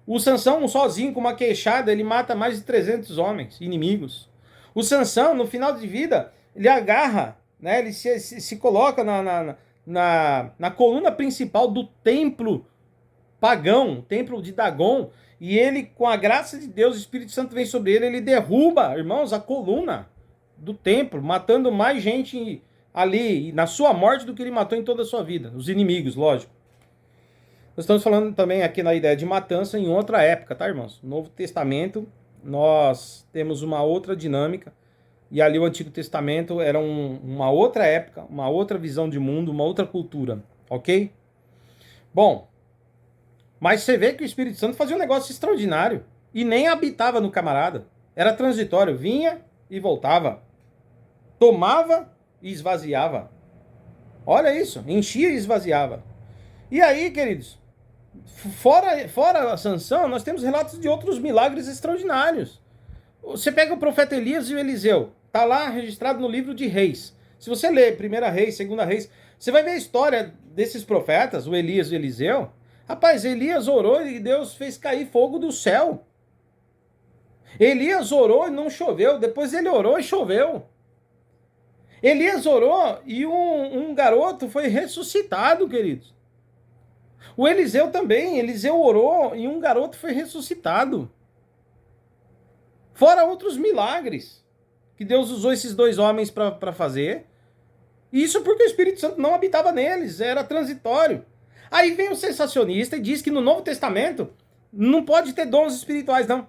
O Sansão, sozinho, com uma queixada, ele mata mais de 300 homens, inimigos. O Sansão, no final de vida, ele agarra, né, ele se coloca na coluna principal do templo pagão, templo de Dagon, e ele, com a graça de Deus, o Espírito Santo vem sobre ele, ele derruba, irmãos, a coluna do templo, matando mais gente ali, na sua morte, do que ele matou em toda a sua vida. Os inimigos, lógico. Nós estamos falando também aqui na ideia de matança em outra época, tá, irmãos? No Novo Testamento, nós temos uma outra dinâmica, e ali o Antigo Testamento era uma outra época, uma outra visão de mundo, uma outra cultura, ok? Bom, mas você vê que o Espírito Santo fazia um negócio extraordinário, e nem habitava no camarada, era transitório, vinha e voltava, tomava e esvaziava. Olha isso, enchia e esvaziava. E aí, queridos, fora a Sansão, nós temos relatos de outros milagres extraordinários. Você pega o profeta Elias e o Eliseu, tá lá registrado no livro de Reis. Se você ler 1 Reis, 2 Reis, você vai ver a história desses profetas, o Elias e o Eliseu. Rapaz, Elias orou e Deus fez cair fogo do céu. Elias orou e não choveu, depois ele orou e choveu. Elias orou e um garoto foi ressuscitado, queridos. O Eliseu também, Eliseu orou e um garoto foi ressuscitado. Fora outros milagres que Deus usou esses dois homens para fazer. Isso porque o Espírito Santo não habitava neles, era transitório. Aí vem o sensacionista e diz que no Novo Testamento não pode ter dons espirituais, não.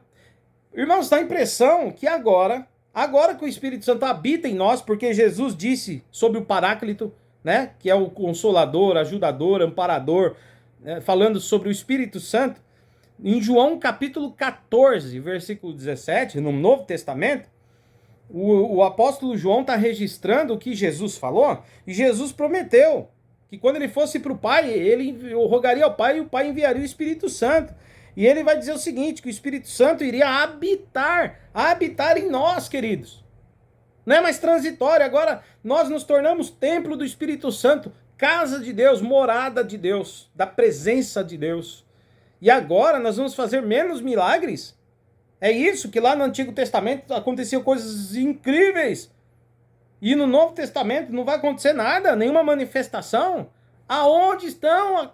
Irmãos, dá a impressão que agora que o Espírito Santo habita em nós, porque Jesus disse sobre o Paráclito, né, que é o Consolador, Ajudador, Amparador, falando sobre o Espírito Santo, em João capítulo 14, versículo 17, no Novo Testamento, o apóstolo João está registrando o que Jesus falou, e Jesus prometeu que quando ele fosse para o Pai, ele rogaria ao Pai e o Pai enviaria o Espírito Santo. E ele vai dizer o seguinte, que o Espírito Santo iria habitar em nós, queridos. Não é mais transitório, agora nós nos tornamos templo do Espírito Santo, casa de Deus, morada de Deus, da presença de Deus. E agora nós vamos fazer menos milagres? É isso que lá no Antigo Testamento aconteciam coisas incríveis. E no Novo Testamento não vai acontecer nada, nenhuma manifestação. Aonde estão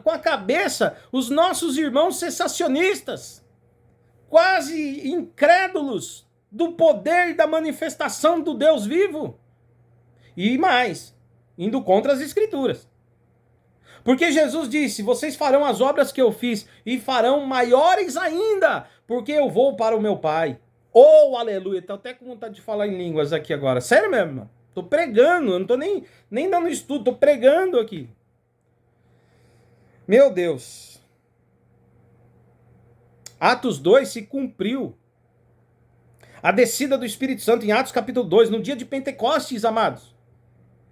com a cabeça os nossos irmãos sensacionistas? Quase incrédulos do poder e da manifestação do Deus vivo. E mais, indo contra as Escrituras. Porque Jesus disse, vocês farão as obras que eu fiz e farão maiores ainda, porque eu vou para o meu Pai. Oh, aleluia, tô até com vontade de falar em línguas aqui agora. Sério mesmo, mano. Tô pregando, eu não tô nem dando estudo, tô pregando aqui. Meu Deus. Atos 2 se cumpriu. A descida do Espírito Santo em Atos capítulo 2, no dia de Pentecostes, amados.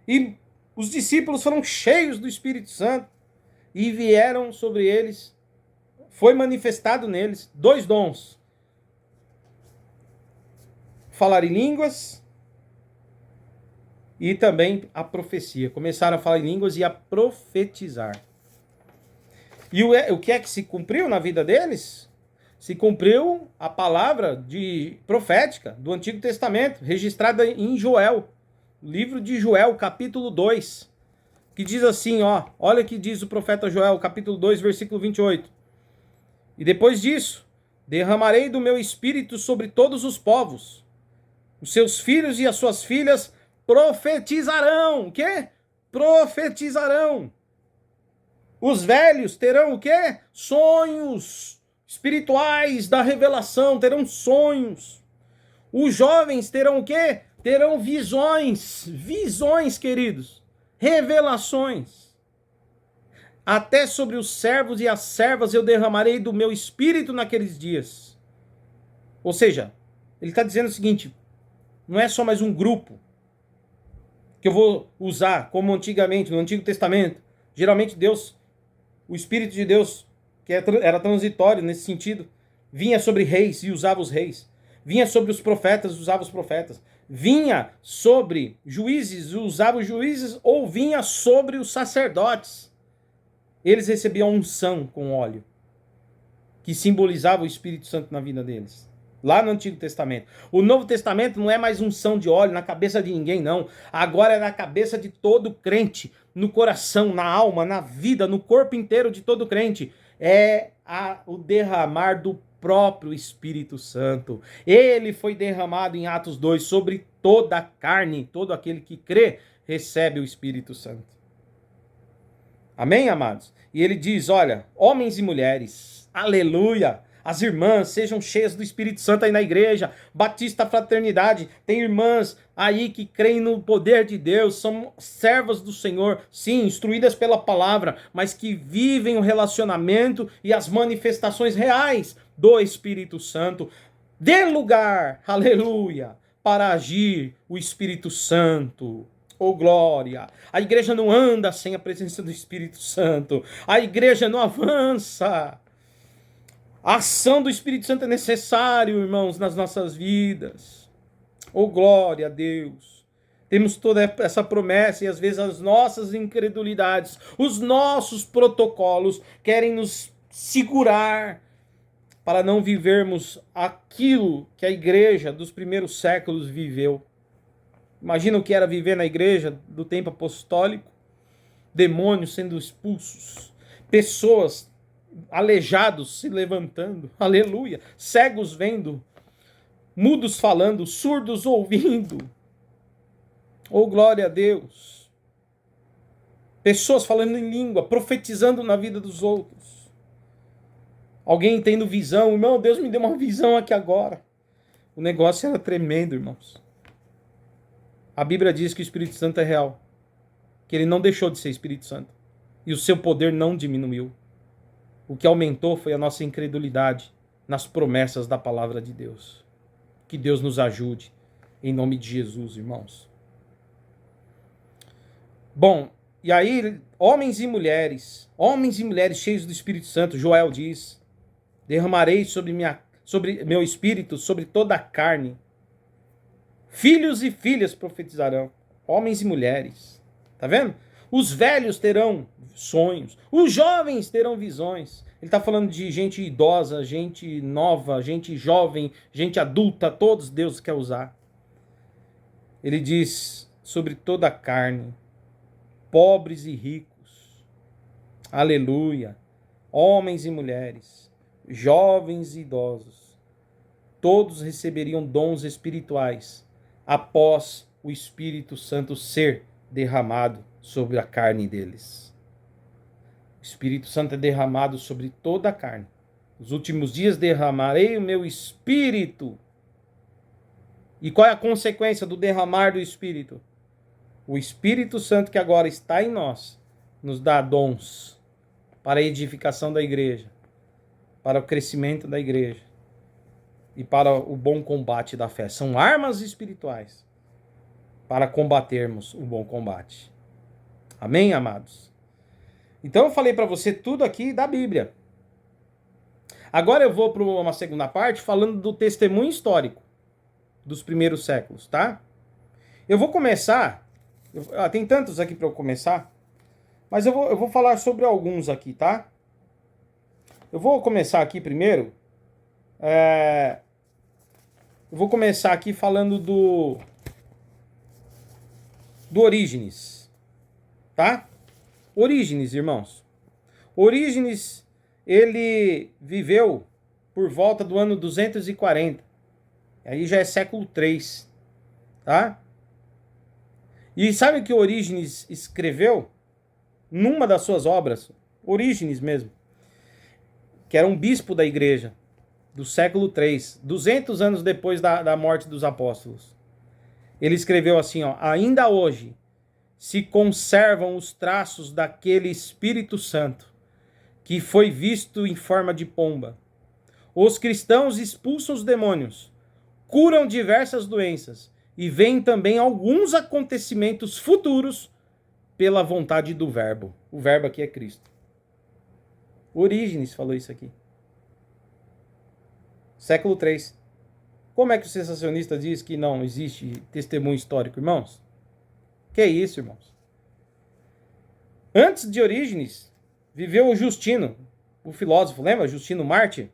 E os discípulos foram cheios do Espírito Santo e vieram sobre eles, foi manifestado neles, 2 dons. Falar em línguas e também a profecia. Começaram a falar em línguas e a profetizar. E o que é que se cumpriu na vida deles? Se cumpriu a palavra profética do Antigo Testamento, registrada em Joel, livro de Joel, capítulo 2, que diz assim, olha o que diz o profeta Joel, capítulo 2, versículo 28. E depois disso, derramarei do meu espírito sobre todos os povos. Os seus filhos e as suas filhas profetizarão. O quê? Profetizarão. Os velhos terão o quê? Sonhos espirituais da revelação, terão sonhos. Os jovens terão o quê? Terão visões. Visões, queridos. Revelações. Até sobre os servos e as servas eu derramarei do meu espírito naqueles dias. Ou seja, ele está dizendo o seguinte, não é só mais um grupo que eu vou usar como antigamente, no Antigo Testamento. Geralmente Deus, o Espírito de Deus, que era transitório nesse sentido, vinha sobre reis e usava os reis. Vinha sobre os profetas e usava os profetas. Vinha sobre juízes e usava os juízes, ou vinha sobre os sacerdotes. Eles recebiam unção com óleo, que simbolizava o Espírito Santo na vida deles. Lá no Antigo Testamento. O Novo Testamento não é mais unção de óleo na cabeça de ninguém, não. Agora é na cabeça de todo crente, no coração, na alma, na vida, no corpo inteiro de todo crente. É o derramar do próprio Espírito Santo. Ele foi derramado em Atos 2 sobre toda a carne. Todo aquele que crê recebe o Espírito Santo. Amém, amados? E ele diz, olha, homens e mulheres, aleluia, as irmãs sejam cheias do Espírito Santo aí na igreja, Batista Fraternidade, tem irmãs aí que creem no poder de Deus, são servas do Senhor, sim, instruídas pela palavra, mas que vivem o relacionamento e as manifestações reais do Espírito Santo. Dê lugar, aleluia, para agir o Espírito Santo. Oh, glória! A igreja não anda sem a presença do Espírito Santo. A igreja não avança. A ação do Espírito Santo é necessário, irmãos, nas nossas vidas. Oh, glória a Deus! Temos toda essa promessa e às vezes as nossas incredulidades, os nossos protocolos querem nos segurar para não vivermos aquilo que a igreja dos primeiros séculos viveu. Imagina o que era viver na igreja do tempo apostólico, demônios sendo expulsos, pessoas aleijados se levantando, aleluia, cegos vendo, mudos falando, surdos ouvindo, oh glória a Deus, pessoas falando em língua, profetizando na vida dos outros, alguém tendo visão, irmão, Deus me deu uma visão aqui agora, o negócio era tremendo, irmãos. A Bíblia diz que o Espírito Santo é real, que ele não deixou de ser Espírito Santo, e o seu poder não diminuiu. O que aumentou foi a nossa incredulidade nas promessas da palavra de Deus. Que Deus nos ajude, em nome de Jesus, irmãos. Bom, e aí, homens e mulheres cheios do Espírito Santo, Joel diz, derramarei sobre meu espírito, sobre toda a carne. Filhos e filhas profetizarão, homens e mulheres. Tá vendo? Os velhos terão sonhos, os jovens terão visões. Ele está falando de gente idosa, gente nova, gente jovem, gente adulta, todos Deus quer usar. Ele diz sobre toda a carne, pobres e ricos, aleluia, homens e mulheres, jovens e idosos, todos receberiam dons espirituais após o Espírito Santo ser derramado sobre a carne deles. O Espírito Santo é derramado sobre toda a carne. Nos últimos dias derramarei o meu Espírito. E qual é a consequência do derramar do Espírito? O Espírito Santo que agora está em nós nos dá dons para a edificação da igreja, para o crescimento da igreja e para o bom combate da fé. São armas espirituais para combatermos o bom combate. Amém, amados? Então eu falei para você tudo aqui da Bíblia. Agora eu vou para uma segunda parte falando do testemunho histórico dos primeiros séculos, tá? Eu vou começar, tem tantos aqui para eu começar, mas eu vou falar sobre alguns aqui, tá? Eu vou começar aqui primeiro, eu vou começar aqui falando do Orígenes, tá? Orígenes, irmãos. Orígenes, ele viveu por volta do ano 240. Aí já é século 3, tá? E sabe o que Orígenes escreveu? Numa das suas obras, Orígenes mesmo, que era um bispo da igreja, do século III, 200 anos depois da morte dos apóstolos. Ele escreveu assim, ó: ainda hoje se conservam os traços daquele Espírito Santo, que foi visto em forma de pomba. Os cristãos expulsam os demônios, curam diversas doenças e veem também alguns acontecimentos futuros pela vontade do Verbo. O Verbo aqui é Cristo. Orígenes falou isso aqui. Século III. Como é que o sensacionista diz que não existe testemunho histórico, irmãos? Que isso, irmãos? Antes de Orígenes, viveu o Justino, o filósofo, lembra? Justino Mártir.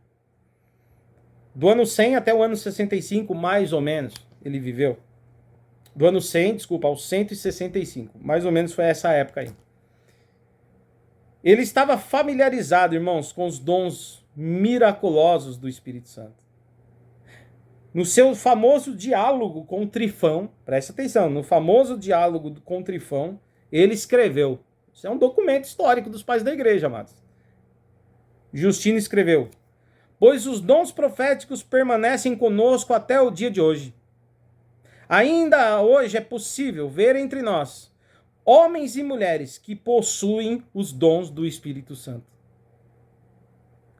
Do ano 100 até o ano 65, mais ou menos, ele viveu. Do ano 100, desculpa, ao 165. Mais ou menos foi essa época aí. Ele estava familiarizado, irmãos, com os dons miraculosos do Espírito Santo. No seu famoso diálogo com Trifão, presta atenção, no famoso diálogo com Trifão, ele escreveu. Isso é um documento histórico dos pais da igreja, amados. Justino escreveu: pois os dons proféticos permanecem conosco até o dia de hoje. Ainda hoje é possível ver entre nós homens e mulheres que possuem os dons do Espírito Santo.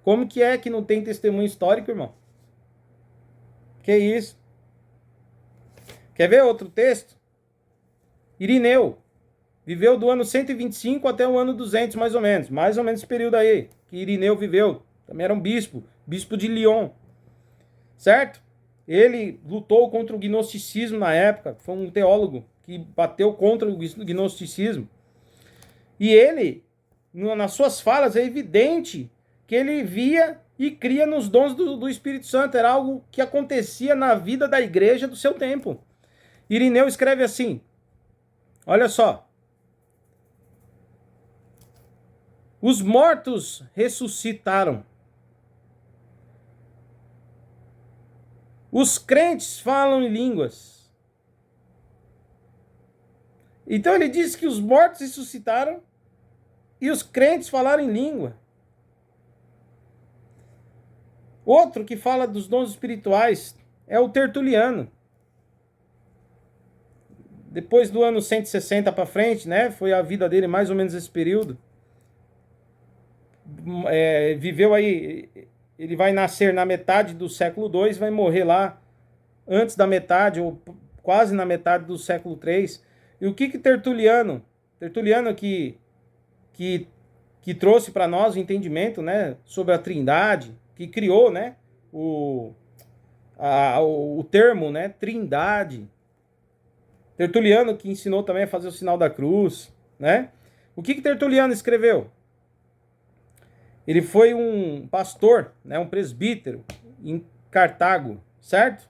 Como que é que não tem testemunho histórico, irmão? Que isso? Quer ver outro texto? Irineu viveu do ano 125 até o ano 200, mais ou menos esse período aí que Irineu viveu. Também era um bispo de Lyon, certo? Ele lutou contra o gnosticismo na época, foi um teólogo que bateu contra o gnosticismo. E ele, nas suas falas, é evidente que ele via e cria nos dons do Espírito Santo. Era algo que acontecia na vida da igreja do seu tempo. Irineu escreve assim, olha só: os mortos ressuscitaram. Os crentes falam em línguas. Então ele diz que os mortos ressuscitaram e os crentes falaram em língua. Outro que fala dos dons espirituais é o Tertuliano. Depois do ano 160 para frente, né? Foi a vida dele mais ou menos esse período. Viveu aí, ele vai nascer na metade do século II, vai morrer lá antes da metade, ou quase na metade do século III. E o que Tertuliano que trouxe para nós o entendimento, né, sobre a Trindade, que criou, né, o termo, né, Trindade. Tertuliano que ensinou também a fazer o sinal da cruz, né? O que Tertuliano escreveu? Ele foi um pastor, né, um presbítero em Cartago, certo?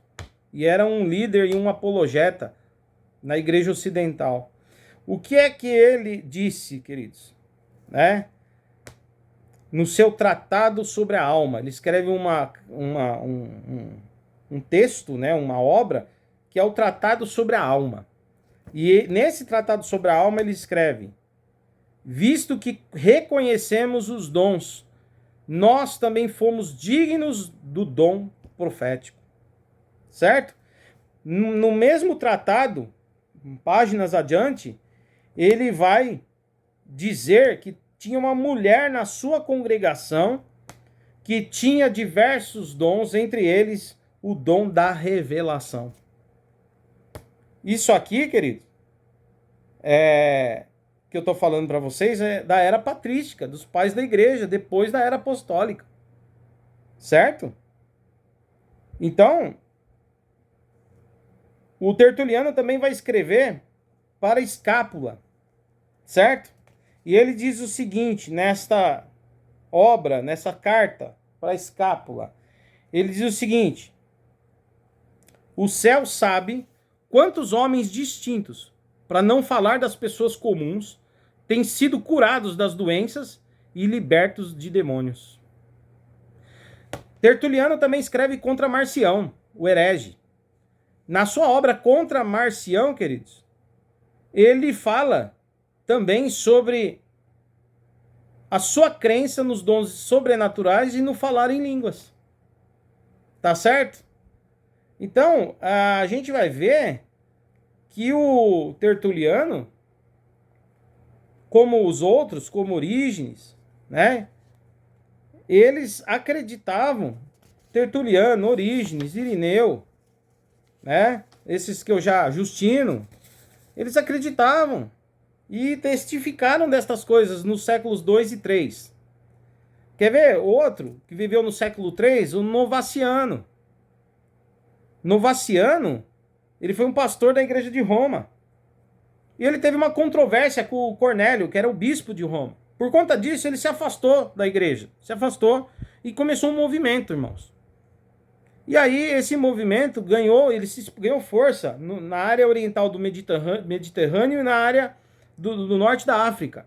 E era um líder e um apologeta na igreja ocidental. O que é que ele disse, queridos? Né? No seu tratado sobre a alma, ele escreve um texto, né, uma obra, que é o Tratado sobre a Alma. E nesse Tratado sobre a Alma ele escreve: visto que reconhecemos os dons, nós também fomos dignos do dom profético. Certo? No mesmo tratado, páginas adiante, ele vai dizer que tinha uma mulher na sua congregação que tinha diversos dons, entre eles o dom da revelação. Isso aqui, querido, que eu estou falando para vocês é da era patrística, dos pais da igreja, depois da era apostólica. Certo? Então, o Tertuliano também vai escrever para Escápula, certo? E ele diz o seguinte, nesta obra, nessa carta para Escápula, ele diz o seguinte: o céu sabe quantos homens distintos, para não falar das pessoas comuns, têm sido curados das doenças e libertos de demônios. Tertuliano também escreve contra Marcião, o herege. Na sua obra contra Marcião, queridos, ele fala também sobre a sua crença nos dons sobrenaturais e no falar em línguas. Tá certo? Então, a gente vai ver que o Tertuliano, como os outros, como Orígenes, né? Eles acreditavam, Tertuliano, Orígenes, Irineu, né? Esses que eu já, Justino, eles acreditavam e testificaram destas coisas nos séculos 2 e 3. Quer ver? Outro que viveu no século 3, o Novaciano. Novaciano, ele foi um pastor da igreja de Roma. E ele teve uma controvérsia com o Cornélio, que era o bispo de Roma. Por conta disso, ele se afastou da igreja. Se afastou e começou um movimento, irmãos. E aí, esse movimento ganhou força na área oriental do Mediterrâneo e na área do norte da África.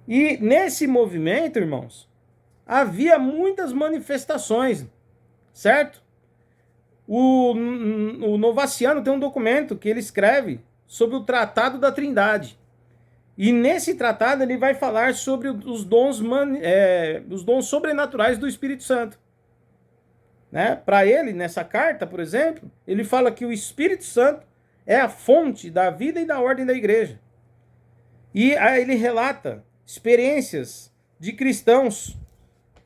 E nesse movimento, irmãos, havia muitas manifestações, certo? O Novaciano tem um documento que ele escreve sobre o Tratado da Trindade. E nesse tratado ele vai falar sobre os dons sobrenaturais do Espírito Santo. Né? Para ele, nessa carta, por exemplo, ele fala que o Espírito Santo é a fonte da vida e da ordem da igreja. E aí ele relata experiências de cristãos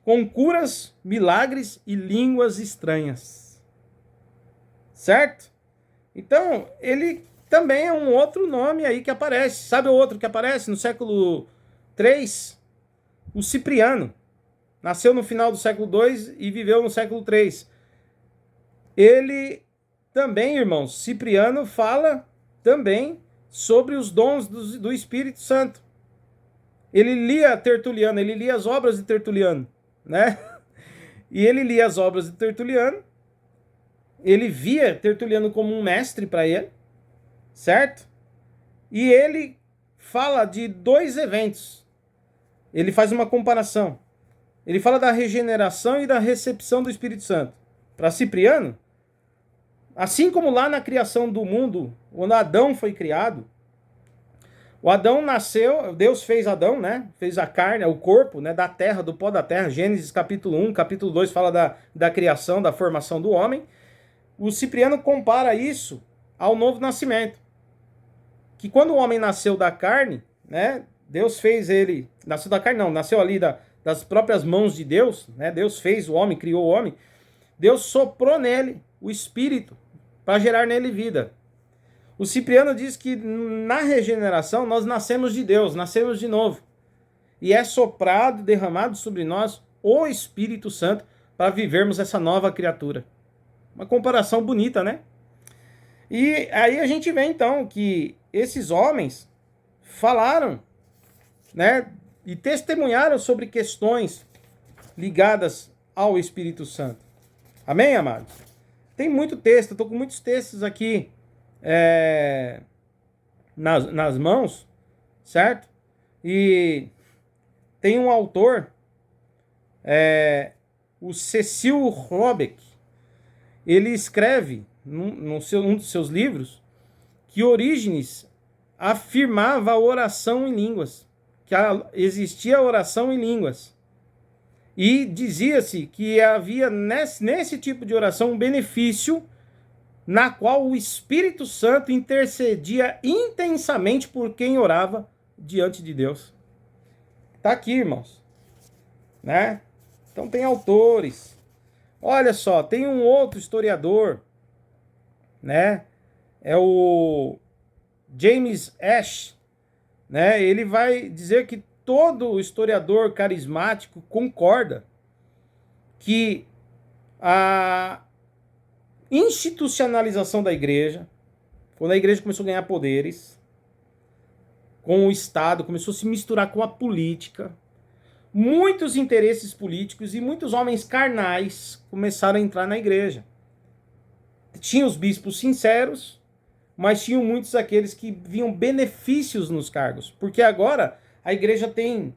com curas, milagres e línguas estranhas. Certo? Então, ele também é um outro nome aí que aparece. Sabe o outro que aparece no século III? O Cipriano. Nasceu no final do século II e viveu no século III. Ele também, irmãos, Cipriano fala também sobre os dons do Espírito Santo. Ele lia Tertuliano, ele lia as obras de Tertuliano, né? E ele lia as obras de Tertuliano, ele via Tertuliano como um mestre para ele, certo? E ele fala de dois eventos. Ele faz uma comparação. Ele fala da regeneração e da recepção do Espírito Santo. Para Cipriano, assim como lá na criação do mundo, quando Adão foi criado, o Adão nasceu, Deus fez Adão, né? Fez a carne, o corpo, né? Da terra, do pó da terra. Gênesis capítulo 1, capítulo 2 fala da criação, da formação do homem. O Cipriano compara isso ao novo nascimento. Que quando o homem nasceu da carne, né? Deus fez ele, nasceu da carne não, nasceu ali das próprias mãos de Deus, né? Deus fez o homem, criou o homem. Deus soprou nele o Espírito para gerar nele vida. O Cipriano diz que na regeneração nós nascemos de Deus, nascemos de novo. E é soprado, derramado sobre nós o Espírito Santo para vivermos essa nova criatura. Uma comparação bonita, né? E aí a gente vê então que esses homens falaram, né? E testemunharam sobre questões ligadas ao Espírito Santo. Amém, amados? Tem muito texto, eu estou com muitos textos aqui nas mãos, certo? E tem um autor, o Cecil Robeck, ele escreve um dos seus livros que Orígenes afirmava a oração em línguas, que existia oração em línguas. E dizia-se que havia nesse tipo de oração um benefício na qual o Espírito Santo intercedia intensamente por quem orava diante de Deus. Tá aqui, irmãos. Né? Então tem autores. Olha só, tem um outro historiador, né? É o James Ash, né? Ele vai dizer que todo historiador carismático concorda que a institucionalização da igreja, quando a igreja começou a ganhar poderes com o Estado, começou a se misturar com a política, muitos interesses políticos e muitos homens carnais começaram a entrar na igreja. Tinha os bispos sinceros, mas tinham muitos aqueles que viam benefícios nos cargos, porque agora a igreja tem,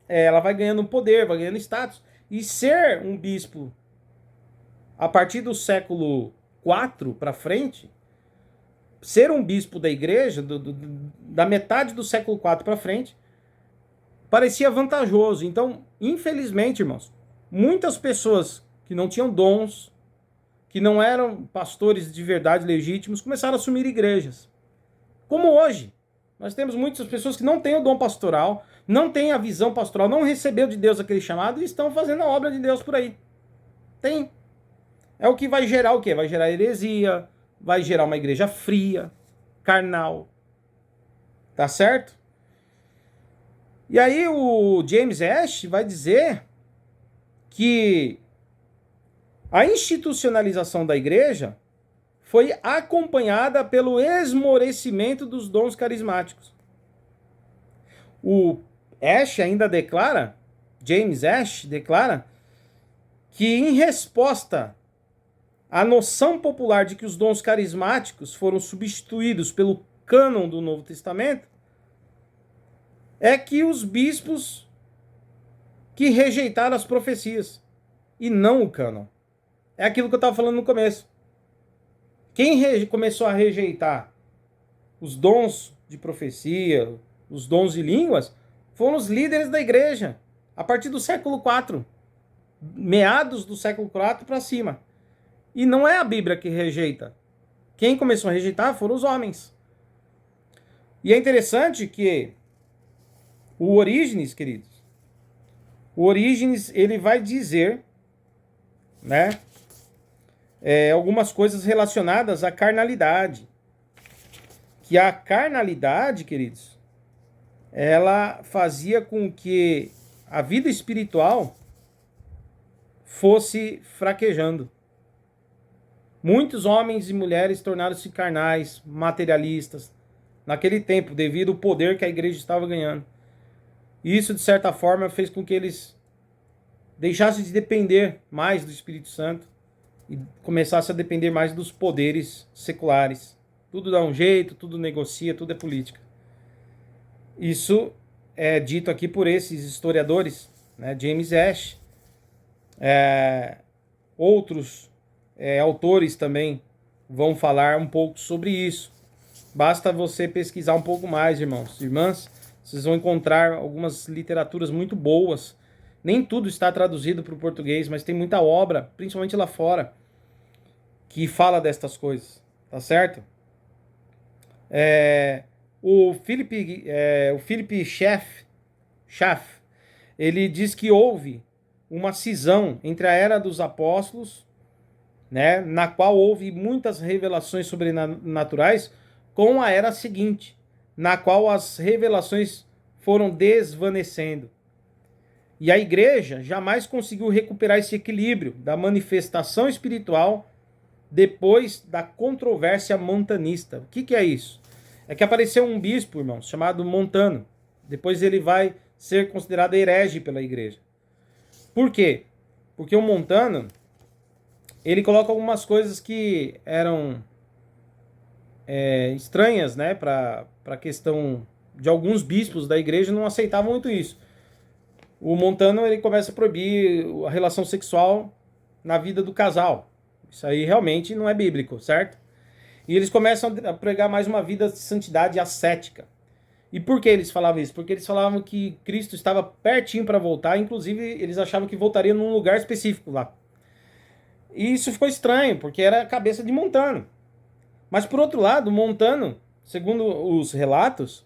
ela vai ganhando poder, vai ganhando status, e ser um bispo a partir do século IV para frente, ser um bispo da igreja, da metade do século IV para frente, parecia vantajoso. Então, infelizmente, irmãos, muitas pessoas que não tinham dons, que não eram pastores de verdade legítimos, começaram a assumir igrejas. Como hoje, nós temos muitas pessoas que não têm o dom pastoral, não têm a visão pastoral, não recebeu de Deus aquele chamado e estão fazendo a obra de Deus por aí. Tem. É o que vai gerar o quê? Vai gerar heresia, vai gerar uma igreja fria, carnal. Tá certo? E aí o James Ash vai dizer que a institucionalização da igreja foi acompanhada pelo esmorecimento dos dons carismáticos. O Ash ainda declara, James Ash declara, que em resposta à noção popular de que os dons carismáticos foram substituídos pelo cânon do Novo Testamento, é que os bispos que rejeitaram as profecias e não o cânon. É aquilo que eu estava falando no começo. Quem começou a rejeitar os dons de profecia, os dons de línguas, foram os líderes da igreja, a partir do século IV, meados do século IV para cima. E não é a Bíblia que rejeita. Quem começou a rejeitar foram os homens. E é interessante que o Orígenes, queridos, o Orígenes, ele vai dizer, né, algumas coisas relacionadas à carnalidade. Que a carnalidade, queridos, ela fazia com que a vida espiritual fosse fraquejando. Muitos homens e mulheres tornaram-se carnais, materialistas, naquele tempo, devido ao poder que a igreja estava ganhando. E isso, de certa forma, fez com que eles deixassem de depender mais do Espírito Santo e começassem a depender mais dos poderes seculares. Tudo dá um jeito, tudo negocia, tudo é política. Isso é dito aqui por esses historiadores, né? James Ash, outros autores também vão falar um pouco sobre isso. Basta você pesquisar um pouco mais, irmãos e irmãs. Vocês vão encontrar algumas literaturas muito boas. Nem tudo está traduzido para o português, mas tem muita obra, principalmente lá fora, que fala destas coisas, tá certo? O Philip Schaff, ele diz que houve uma cisão entre a era dos apóstolos, né, na qual houve muitas revelações sobrenaturais, com a era seguinte, na qual as revelações foram desvanecendo. E a igreja jamais conseguiu recuperar esse equilíbrio da manifestação espiritual depois da controvérsia montanista. O que é isso? É que apareceu um bispo, irmãos, chamado Montano. Depois ele vai ser considerado herege pela igreja. Por quê? Porque o Montano, ele coloca algumas coisas que eram estranhas, né, para a questão de alguns bispos da igreja não aceitavam muito isso. O Montano, ele começa a proibir a relação sexual na vida do casal. Isso aí realmente não é bíblico, certo? E eles começam a pregar mais uma vida de santidade ascética. E por que eles falavam isso? Porque eles falavam que Cristo estava pertinho para voltar, inclusive eles achavam que voltaria num lugar específico lá. E isso ficou estranho, porque era a cabeça de Montano. Mas por outro lado, Montano, segundo os relatos,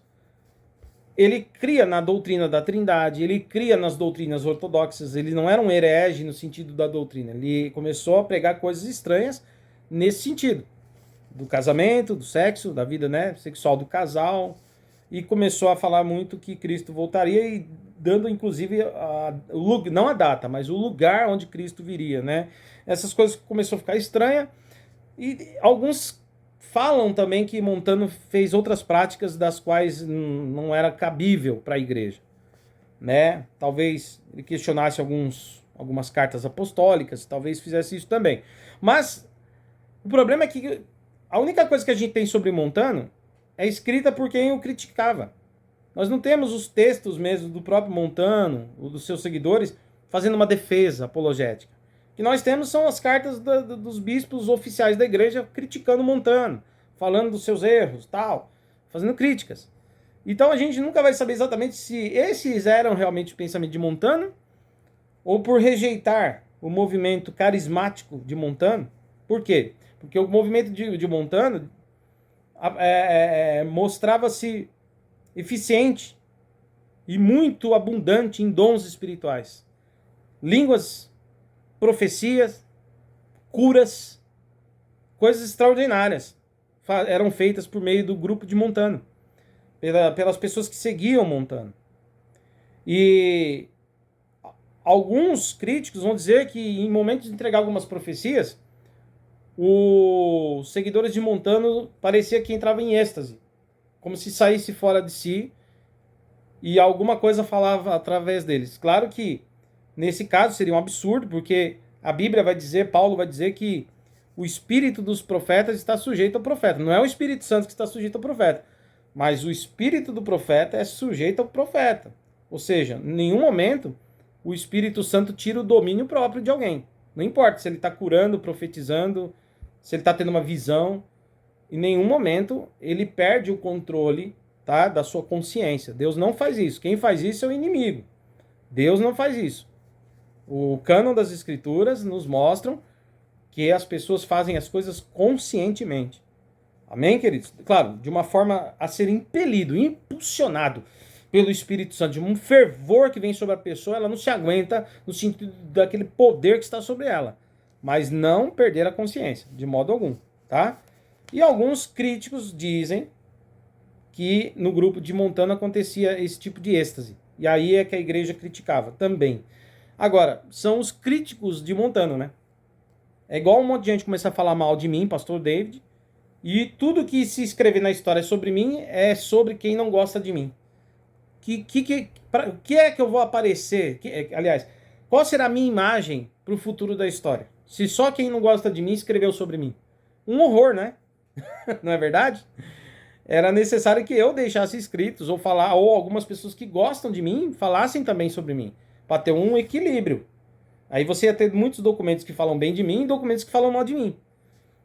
ele cria na doutrina da Trindade, ele cria nas doutrinas ortodoxas, ele não era um herege no sentido da doutrina, ele começou a pregar coisas estranhas nesse sentido, do casamento, do sexo, da vida, né, sexual do casal, e começou a falar muito que Cristo voltaria e dando inclusive não a data, mas o lugar onde Cristo viria, né? Essas coisas começou a ficar estranha e alguns falam também que Montano fez outras práticas das quais não era cabível para a igreja, né? Talvez ele questionasse algumas cartas apostólicas, talvez fizesse isso também. Mas o problema é que a única coisa que a gente tem sobre Montano é escrita por quem o criticava. Nós não temos os textos mesmo do próprio Montano, ou dos seus seguidores, fazendo uma defesa apologética. O que nós temos são as cartas dos bispos oficiais da igreja criticando Montano, falando dos seus erros, tal, fazendo críticas. Então a gente nunca vai saber exatamente se esses eram realmente o pensamento de Montano, ou por rejeitar o movimento carismático de Montano. Por quê? Porque o movimento de Montano mostrava-se eficiente e muito abundante em dons espirituais. Línguas, profecias, curas, coisas extraordinárias eram feitas por meio do grupo de Montano, pelas pessoas que seguiam Montano. E alguns críticos vão dizer que em momentos de entregar algumas profecias, os seguidores de Montano parecia que entravam em êxtase, como se saísse fora de si e alguma coisa falava através deles. Claro que nesse caso seria um absurdo, porque a Bíblia vai dizer, Paulo vai dizer que o espírito dos profetas está sujeito ao profeta. Não é o Espírito Santo que está sujeito ao profeta, mas o espírito do profeta é sujeito ao profeta. Ou seja, em nenhum momento o Espírito Santo tira o domínio próprio de alguém. Não importa se ele está curando, profetizando, se ele está tendo uma visão, em nenhum momento ele perde o controle, tá, da sua consciência. Deus não faz isso. Quem faz isso é o inimigo. Deus não faz isso. O cânon das Escrituras nos mostram que as pessoas fazem as coisas conscientemente. Amém, queridos? Claro, de uma forma a ser impelido, impulsionado pelo Espírito Santo, de um fervor que vem sobre a pessoa, ela não se aguenta no sentido daquele poder que está sobre ela, mas não perder a consciência, de modo algum, tá? E alguns críticos dizem que no grupo de Montano acontecia esse tipo de êxtase, e aí é que a igreja criticava também. Agora, são os críticos de Montano, né? É igual um monte de gente começar a falar mal de mim, pastor David, e tudo que se escrever na história sobre mim é sobre quem não gosta de mim. Que é que eu vou aparecer? Aliás, qual será a minha imagem para o futuro da história? Se só quem não gosta de mim escreveu sobre mim. Um horror, né? Não é verdade? Era necessário que eu deixasse escritos ou falar, ou algumas pessoas que gostam de mim falassem também sobre mim, para ter um equilíbrio. Aí você ia ter muitos documentos que falam bem de mim e documentos que falam mal de mim.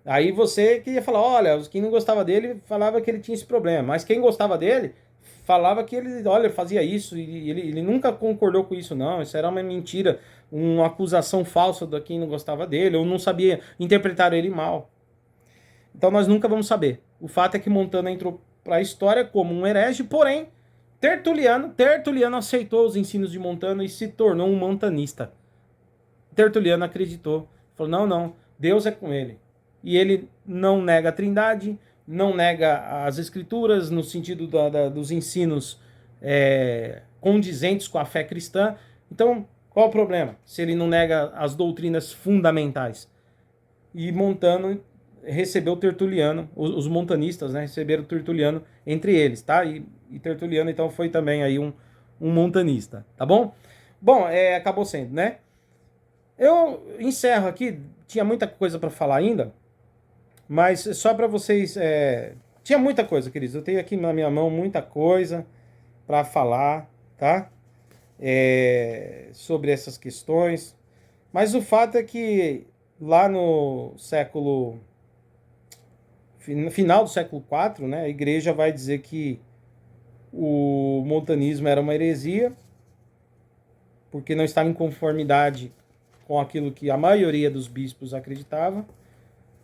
Aí você queria falar, olha, quem não gostava dele falava que ele tinha esse problema, mas quem gostava dele falava que ele, olha, fazia isso e ele nunca concordou com isso, não, isso era uma mentira, uma acusação falsa de quem não gostava dele, ou não sabia interpretar ele mal. Então nós nunca vamos saber. O fato é que Montano entrou para a história como um herege, porém, Tertuliano aceitou os ensinos de Montano e se tornou um montanista. Tertuliano acreditou, falou, não, Deus é com ele. E ele não nega a Trindade, não nega as Escrituras no sentido dos ensinos condizentes com a fé cristã. Então, qual o problema? Se ele não nega as doutrinas fundamentais. E Montano recebeu Tertuliano, os montanistas, né, receberam Tertuliano entre eles, tá? E Tertuliano, então, foi também aí um montanista, tá bom? Bom, acabou sendo, né? Eu encerro aqui, tinha muita coisa para falar ainda, mas só para vocês... tinha muita coisa, queridos, eu tenho aqui na minha mão muita coisa para falar, tá? Sobre essas questões, mas o fato é que lá no final do século IV, né, a igreja vai dizer que o montanismo era uma heresia, porque não estava em conformidade com aquilo que a maioria dos bispos acreditava,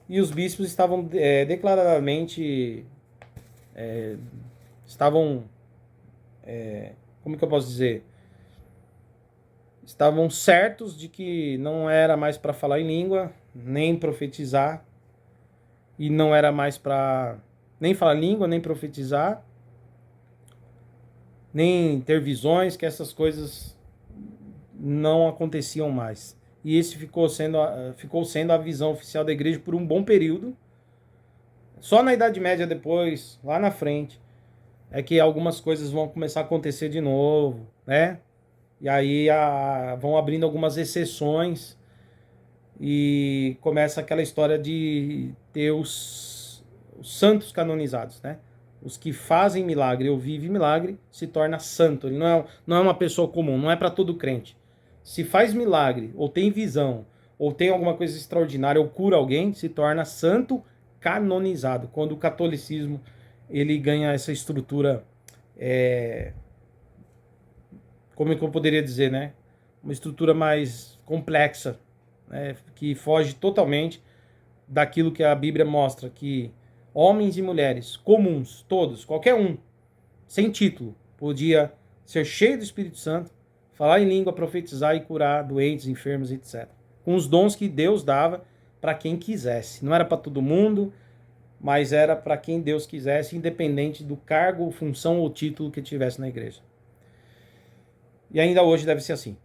e os bispos estavam declaradamente, como que eu posso dizer? Estavam certos de que não era mais para falar em língua, nem profetizar, e não era mais para nem falar língua, nem profetizar, nem ter visões, que essas coisas não aconteciam mais. E esse ficou sendo a visão oficial da igreja por um bom período. Só na Idade Média depois, lá na frente, é que algumas coisas vão começar a acontecer de novo, né? E aí vão abrindo algumas exceções e começa aquela história de ter os santos canonizados, né? Os que fazem milagre ou vivem milagre se torna santo. Ele não é uma pessoa comum, não é para todo crente. Se faz milagre, ou tem visão, ou tem alguma coisa extraordinária, ou cura alguém, se torna santo canonizado. Quando o catolicismo ele ganha essa estrutura como é que eu poderia dizer, né? Uma estrutura mais complexa, né? Que foge totalmente daquilo que a Bíblia mostra, que homens e mulheres comuns, todos, qualquer um, sem título, podia ser cheio do Espírito Santo, falar em língua, profetizar e curar doentes, enfermos, etc. Com os dons que Deus dava para quem quisesse. Não era para todo mundo, mas era para quem Deus quisesse, independente do cargo, função ou título que tivesse na igreja. E ainda hoje deve ser assim,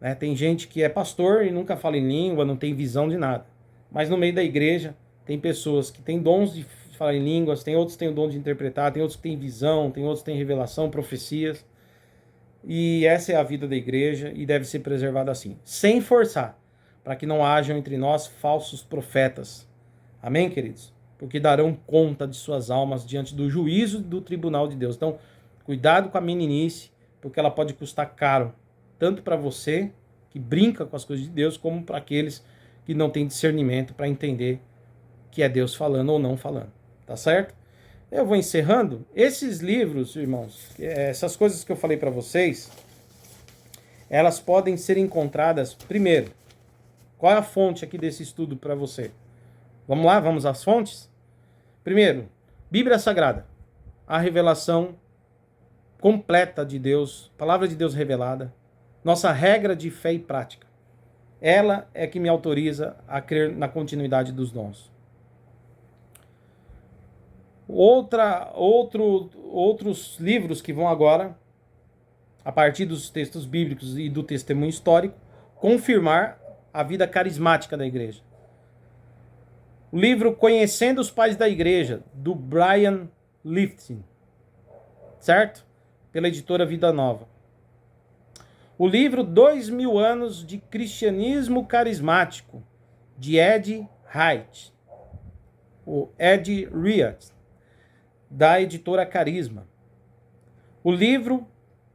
né? Tem gente que é pastor e nunca fala em língua, não tem visão de nada. Mas no meio da igreja tem pessoas que têm dons de falar em línguas, tem outros que têm o dom de interpretar, tem outros que têm visão, tem outros que têm revelação, profecias. E essa é a vida da igreja e deve ser preservada assim, sem forçar, para que não hajam entre nós falsos profetas. Amém, queridos? Porque darão conta de suas almas diante do juízo do tribunal de Deus. Então, cuidado com a meninice, porque ela pode custar caro, tanto para você, que brinca com as coisas de Deus, como para aqueles que não têm discernimento para entender que é Deus falando ou não falando. Tá certo? Eu vou encerrando. Esses livros, irmãos, essas coisas que eu falei para vocês, elas podem ser encontradas, primeiro, qual é a fonte aqui desse estudo para você? Vamos lá, vamos às fontes? Primeiro, Bíblia Sagrada, a revelação completa de Deus, palavra de Deus revelada, nossa regra de fé e prática. Ela é que me autoriza a crer na continuidade dos dons. Outros livros que vão agora, a partir dos textos bíblicos e do testemunho histórico, confirmar a vida carismática da igreja. O livro Conhecendo os Pais da Igreja, do Brian Lifton, certo? Pela editora Vida Nova. O livro 2000 anos de cristianismo carismático, de Ed Wright, o Ed Wright, da editora Carisma. O livro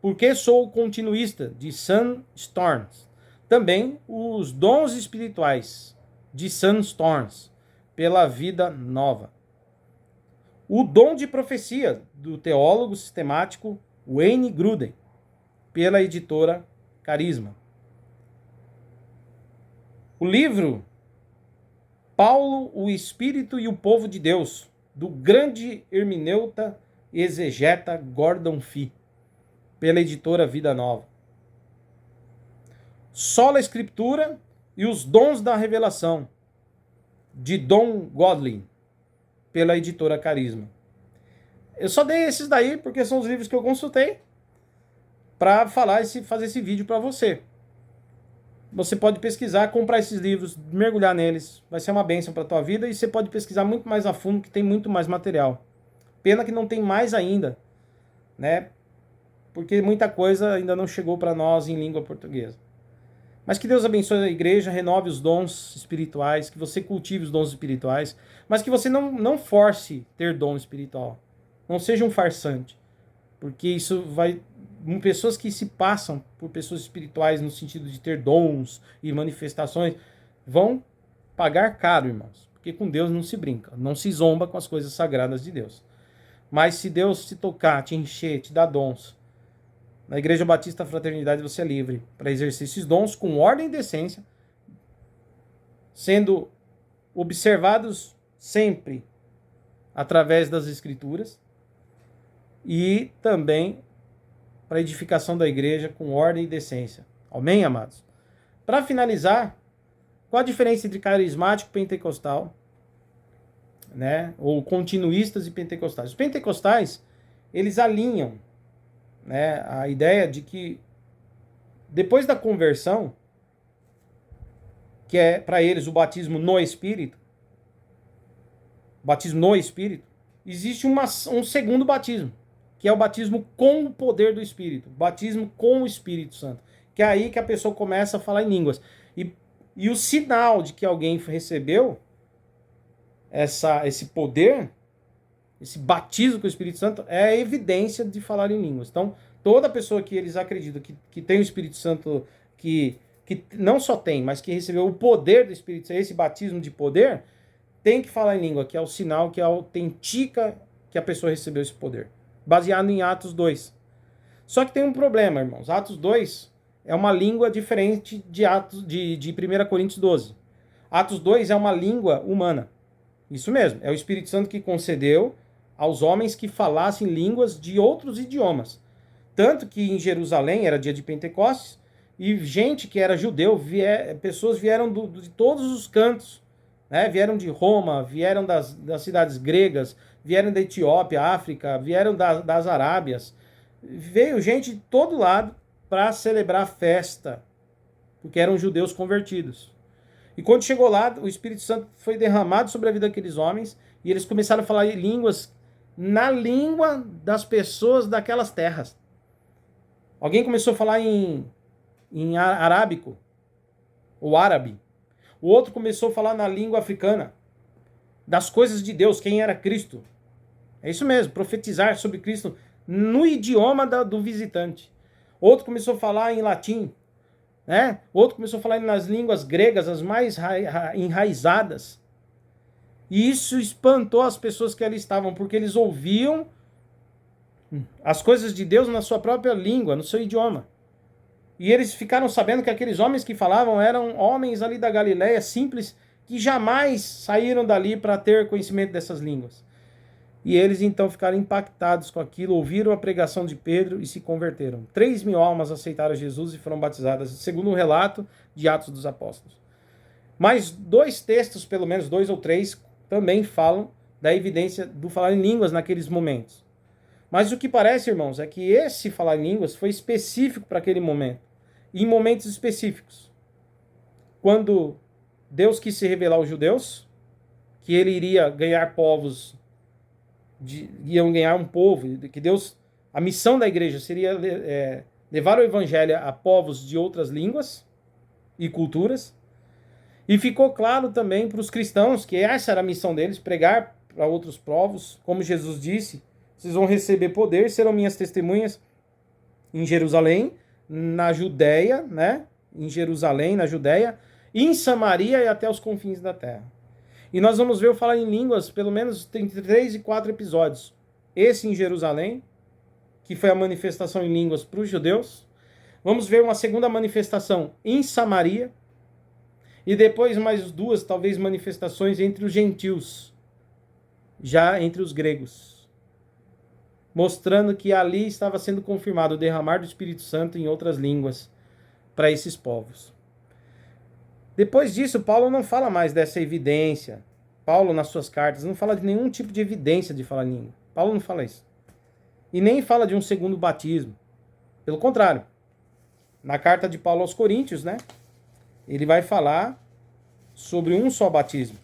Por que Sou Continuista, de Sam Storms. Também os Dons Espirituais, de Sam Storms, pela Vida Nova. O Dom de Profecia, do teólogo sistemático Wayne Grudem, pela editora Carisma. O livro Paulo, o Espírito e o Povo de Deus, do grande hermeneuta e exegeta Gordon Fee, pela editora Vida Nova. Sola Escritura e os Dons da Revelação, de Don Godlin, pela editora Carisma. Eu só dei esses daí porque são os livros que eu consultei para fazer esse vídeo para você. Você pode pesquisar, comprar esses livros, mergulhar neles, vai ser uma bênção para a tua vida, e você pode pesquisar muito mais a fundo, que tem muito mais material. Pena que não tem mais ainda, né? Porque muita coisa ainda não chegou para nós em língua portuguesa. Mas que Deus abençoe a igreja, renove os dons espirituais, que você cultive os dons espirituais, mas que você não force ter dom espiritual. Não seja um farsante, porque isso vai... Pessoas que se passam por pessoas espirituais no sentido de ter dons e manifestações vão pagar caro, irmãos, porque com Deus não se brinca, não se zomba com as coisas sagradas de Deus. Mas se Deus te tocar, te encher, te dar dons, na Igreja Batista Fraternidade você é livre para exercer esses dons com ordem e decência, sendo observados sempre através das Escrituras e também para a edificação da igreja com ordem e decência. Amém, amados? Para finalizar, qual a diferença entre carismático e pentecostal, né? Ou continuistas e pentecostais? Os pentecostais, eles alinham, né, a ideia de que depois da conversão, que é para eles o batismo no Espírito, existe um segundo batismo, que é o batismo com o poder do Espírito, batismo com o Espírito Santo, que é aí que a pessoa começa a falar em línguas. E o sinal de que alguém recebeu esse poder, esse batismo com o Espírito Santo, é a evidência de falar em línguas. Então, toda pessoa que eles acreditam que tem o Espírito Santo, que não só tem, mas que recebeu o poder do Espírito Santo, esse batismo de poder, tem que falar em língua, que é o sinal que autentica que a pessoa recebeu esse poder. baseado em Atos 2. Só que tem um problema, irmãos. Atos 2 é uma língua diferente de de 1 Coríntios 12. Atos 2 é uma língua humana. Isso mesmo, é o Espírito Santo que concedeu aos homens que falassem línguas de outros idiomas. Tanto que em Jerusalém era dia de Pentecostes, e gente que era judeu, pessoas vieram de todos os cantos, né? Vieram de Roma, vieram das cidades gregas, vieram da Etiópia, África, vieram das Arábias. Veio gente de todo lado para celebrar a festa, porque eram judeus convertidos. E quando chegou lá, o Espírito Santo foi derramado sobre a vida daqueles homens, e eles começaram a falar línguas na língua das pessoas daquelas terras. Alguém começou a falar em arábico, ou árabe. O outro começou a falar na língua africana, das coisas de Deus, quem era Cristo. É isso mesmo, profetizar sobre Cristo no idioma do visitante. Outro começou a falar em latim, né? Outro começou a falar nas línguas gregas, as mais enraizadas. E isso espantou as pessoas que ali estavam, porque eles ouviam as coisas de Deus na sua própria língua, no seu idioma. E eles ficaram sabendo que aqueles homens que falavam eram homens ali da Galileia, simples, que jamais saíram dali para ter conhecimento dessas línguas. E eles então ficaram impactados com aquilo, ouviram a pregação de Pedro e se converteram. 3.000 almas aceitaram Jesus e foram batizadas, segundo o relato de Atos dos Apóstolos. Mas 2 textos, pelo menos 2 ou 3, também falam da evidência do falar em línguas naqueles momentos. Mas o que parece, irmãos, é que esse falar em línguas foi específico para aquele momento. Em momentos específicos. Quando Deus quis se revelar aos judeus, que ele iria ganhar povos, iam ganhar um povo, que Deus, a missão da igreja seria levar o evangelho a povos de outras línguas e culturas. E ficou claro também para os cristãos que essa era a missão deles, pregar para outros povos, como Jesus disse, vocês vão receber poder, serão minhas testemunhas em Jerusalém, na Judéia, né? Em Jerusalém, na Judéia, em Samaria e até os confins da terra. E nós vamos ver o falar em línguas, pelo menos entre 3 e 4 episódios. Esse em Jerusalém, que foi a manifestação em línguas para os judeus. Vamos ver uma segunda manifestação em Samaria. E depois mais 2, talvez, manifestações entre os gentios, já entre os gregos. Mostrando que ali estava sendo confirmado o derramar do Espírito Santo em outras línguas para esses povos. Depois disso, Paulo não fala mais dessa evidência. Paulo, nas suas cartas, não fala de nenhum tipo de evidência de falar em língua. Paulo não fala isso. E nem fala de um segundo batismo. Pelo contrário, na carta de Paulo aos Coríntios, né? Ele vai falar sobre um só batismo.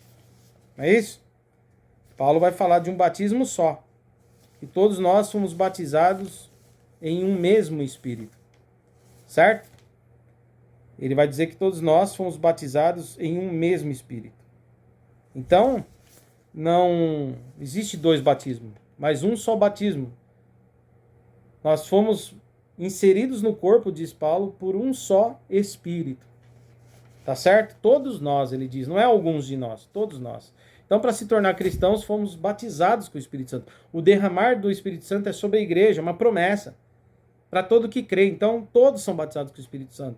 Não é isso? Paulo vai falar de um batismo só. Que todos nós fomos batizados em um mesmo Espírito. Certo? Ele vai dizer que todos nós fomos batizados em um mesmo Espírito. Então, não existe 2 batismos, mas um só batismo. Nós fomos inseridos no corpo, diz Paulo, por um só Espírito. Tá certo? Todos nós, ele diz, não é alguns de nós, todos nós. Então, para se tornar cristãos, fomos batizados com o Espírito Santo. O derramar do Espírito Santo é sobre a igreja, é uma promessa para todo que crê. Então, todos são batizados com o Espírito Santo.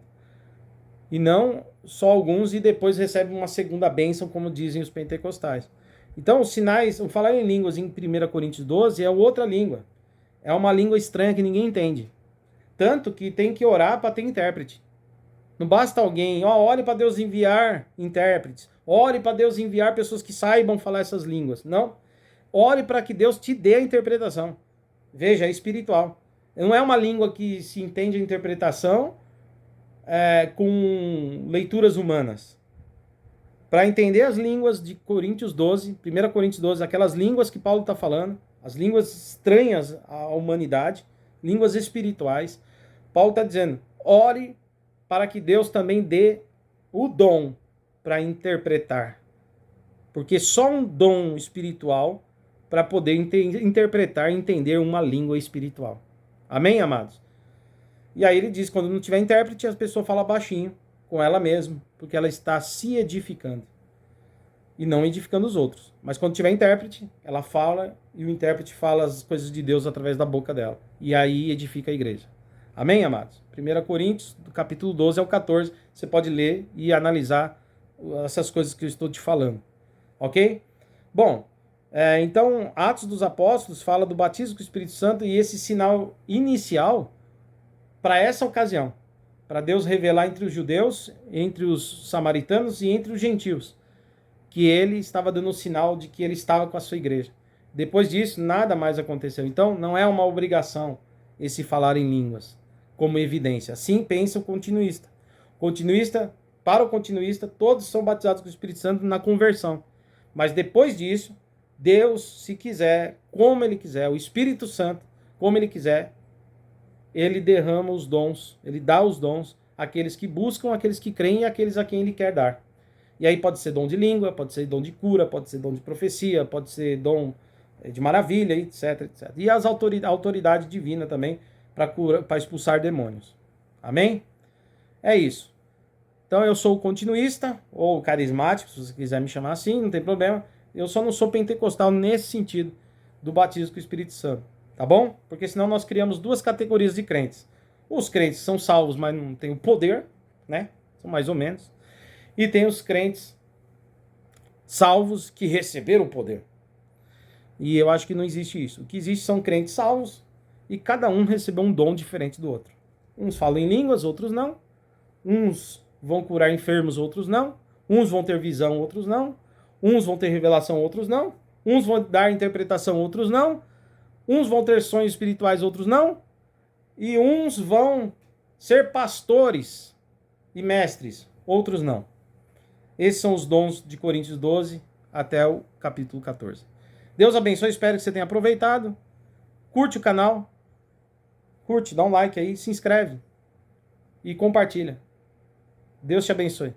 E não só alguns e depois recebem uma segunda bênção, como dizem os pentecostais. Então, os sinais, o falar em línguas em 1 Coríntios 12 é outra língua. É uma língua estranha que ninguém entende. Tanto que tem que orar para ter intérprete. Não basta alguém, ore para Deus enviar intérpretes. Ore para Deus enviar pessoas que saibam falar essas línguas. Não. Ore para que Deus te dê a interpretação. Veja, é espiritual. Não é uma língua que se entende a interpretação com leituras humanas. Para entender as línguas de Coríntios 12, 1 Coríntios 12, aquelas línguas que Paulo está falando, as línguas estranhas à humanidade, línguas espirituais, Paulo está dizendo, ore para que Deus também dê o dom para interpretar. Porque só um dom espiritual para poder interpretar e entender uma língua espiritual. Amém, amados? E aí ele diz, quando não tiver intérprete, a pessoa fala baixinho com ela mesma, porque ela está se edificando. e não edificando os outros. Mas quando tiver intérprete, ela fala e o intérprete fala as coisas de Deus através da boca dela. E aí edifica a igreja. Amém, amados? 1 Coríntios, do capítulo 12 ao 14, você pode ler e analisar essas coisas que eu estou te falando. Ok? Bom, então, Atos dos Apóstolos fala do batismo com o Espírito Santo e esse sinal inicial para essa ocasião. Para Deus revelar entre os judeus, entre os samaritanos e entre os gentios, que ele estava dando um sinal de que ele estava com a sua igreja. Depois disso, nada mais aconteceu. Então, não é uma obrigação esse falar em línguas, como evidência. Assim pensa o continuista. Para o continuista, todos são batizados com o Espírito Santo na conversão. Mas depois disso, Deus, se quiser, como ele quiser, o Espírito Santo, como ele quiser, ele derrama os dons, ele dá os dons àqueles que buscam, àqueles que creem e àqueles a quem ele quer dar. E aí pode ser dom de língua, pode ser dom de cura, pode ser dom de profecia, pode ser dom de maravilha, etc, etc. E as autoridade divina também para expulsar demônios. Amém? É isso. Então eu sou continuista, ou carismático, se você quiser me chamar assim, não tem problema. Eu só não sou pentecostal nesse sentido do batismo com o Espírito Santo. Tá bom? Porque senão nós criamos duas categorias de crentes. Os crentes são salvos, mas não têm o poder, né? São mais ou menos. E tem os crentes salvos que receberam o poder. E eu acho que não existe isso. O que existe são crentes salvos e cada um recebeu um dom diferente do outro. Uns falam em línguas, outros não. Uns vão curar enfermos, outros não. Uns vão ter visão, outros não. Uns vão ter revelação, outros não. Uns vão dar interpretação, outros não. Uns vão ter sonhos espirituais, outros não. E uns vão ser pastores e mestres, outros não. Esses são os dons de Coríntios 12 até o capítulo 14. Deus abençoe, espero que você tenha aproveitado. Curte o canal. Curte, dá um like aí, se inscreve. E compartilha. Deus te abençoe.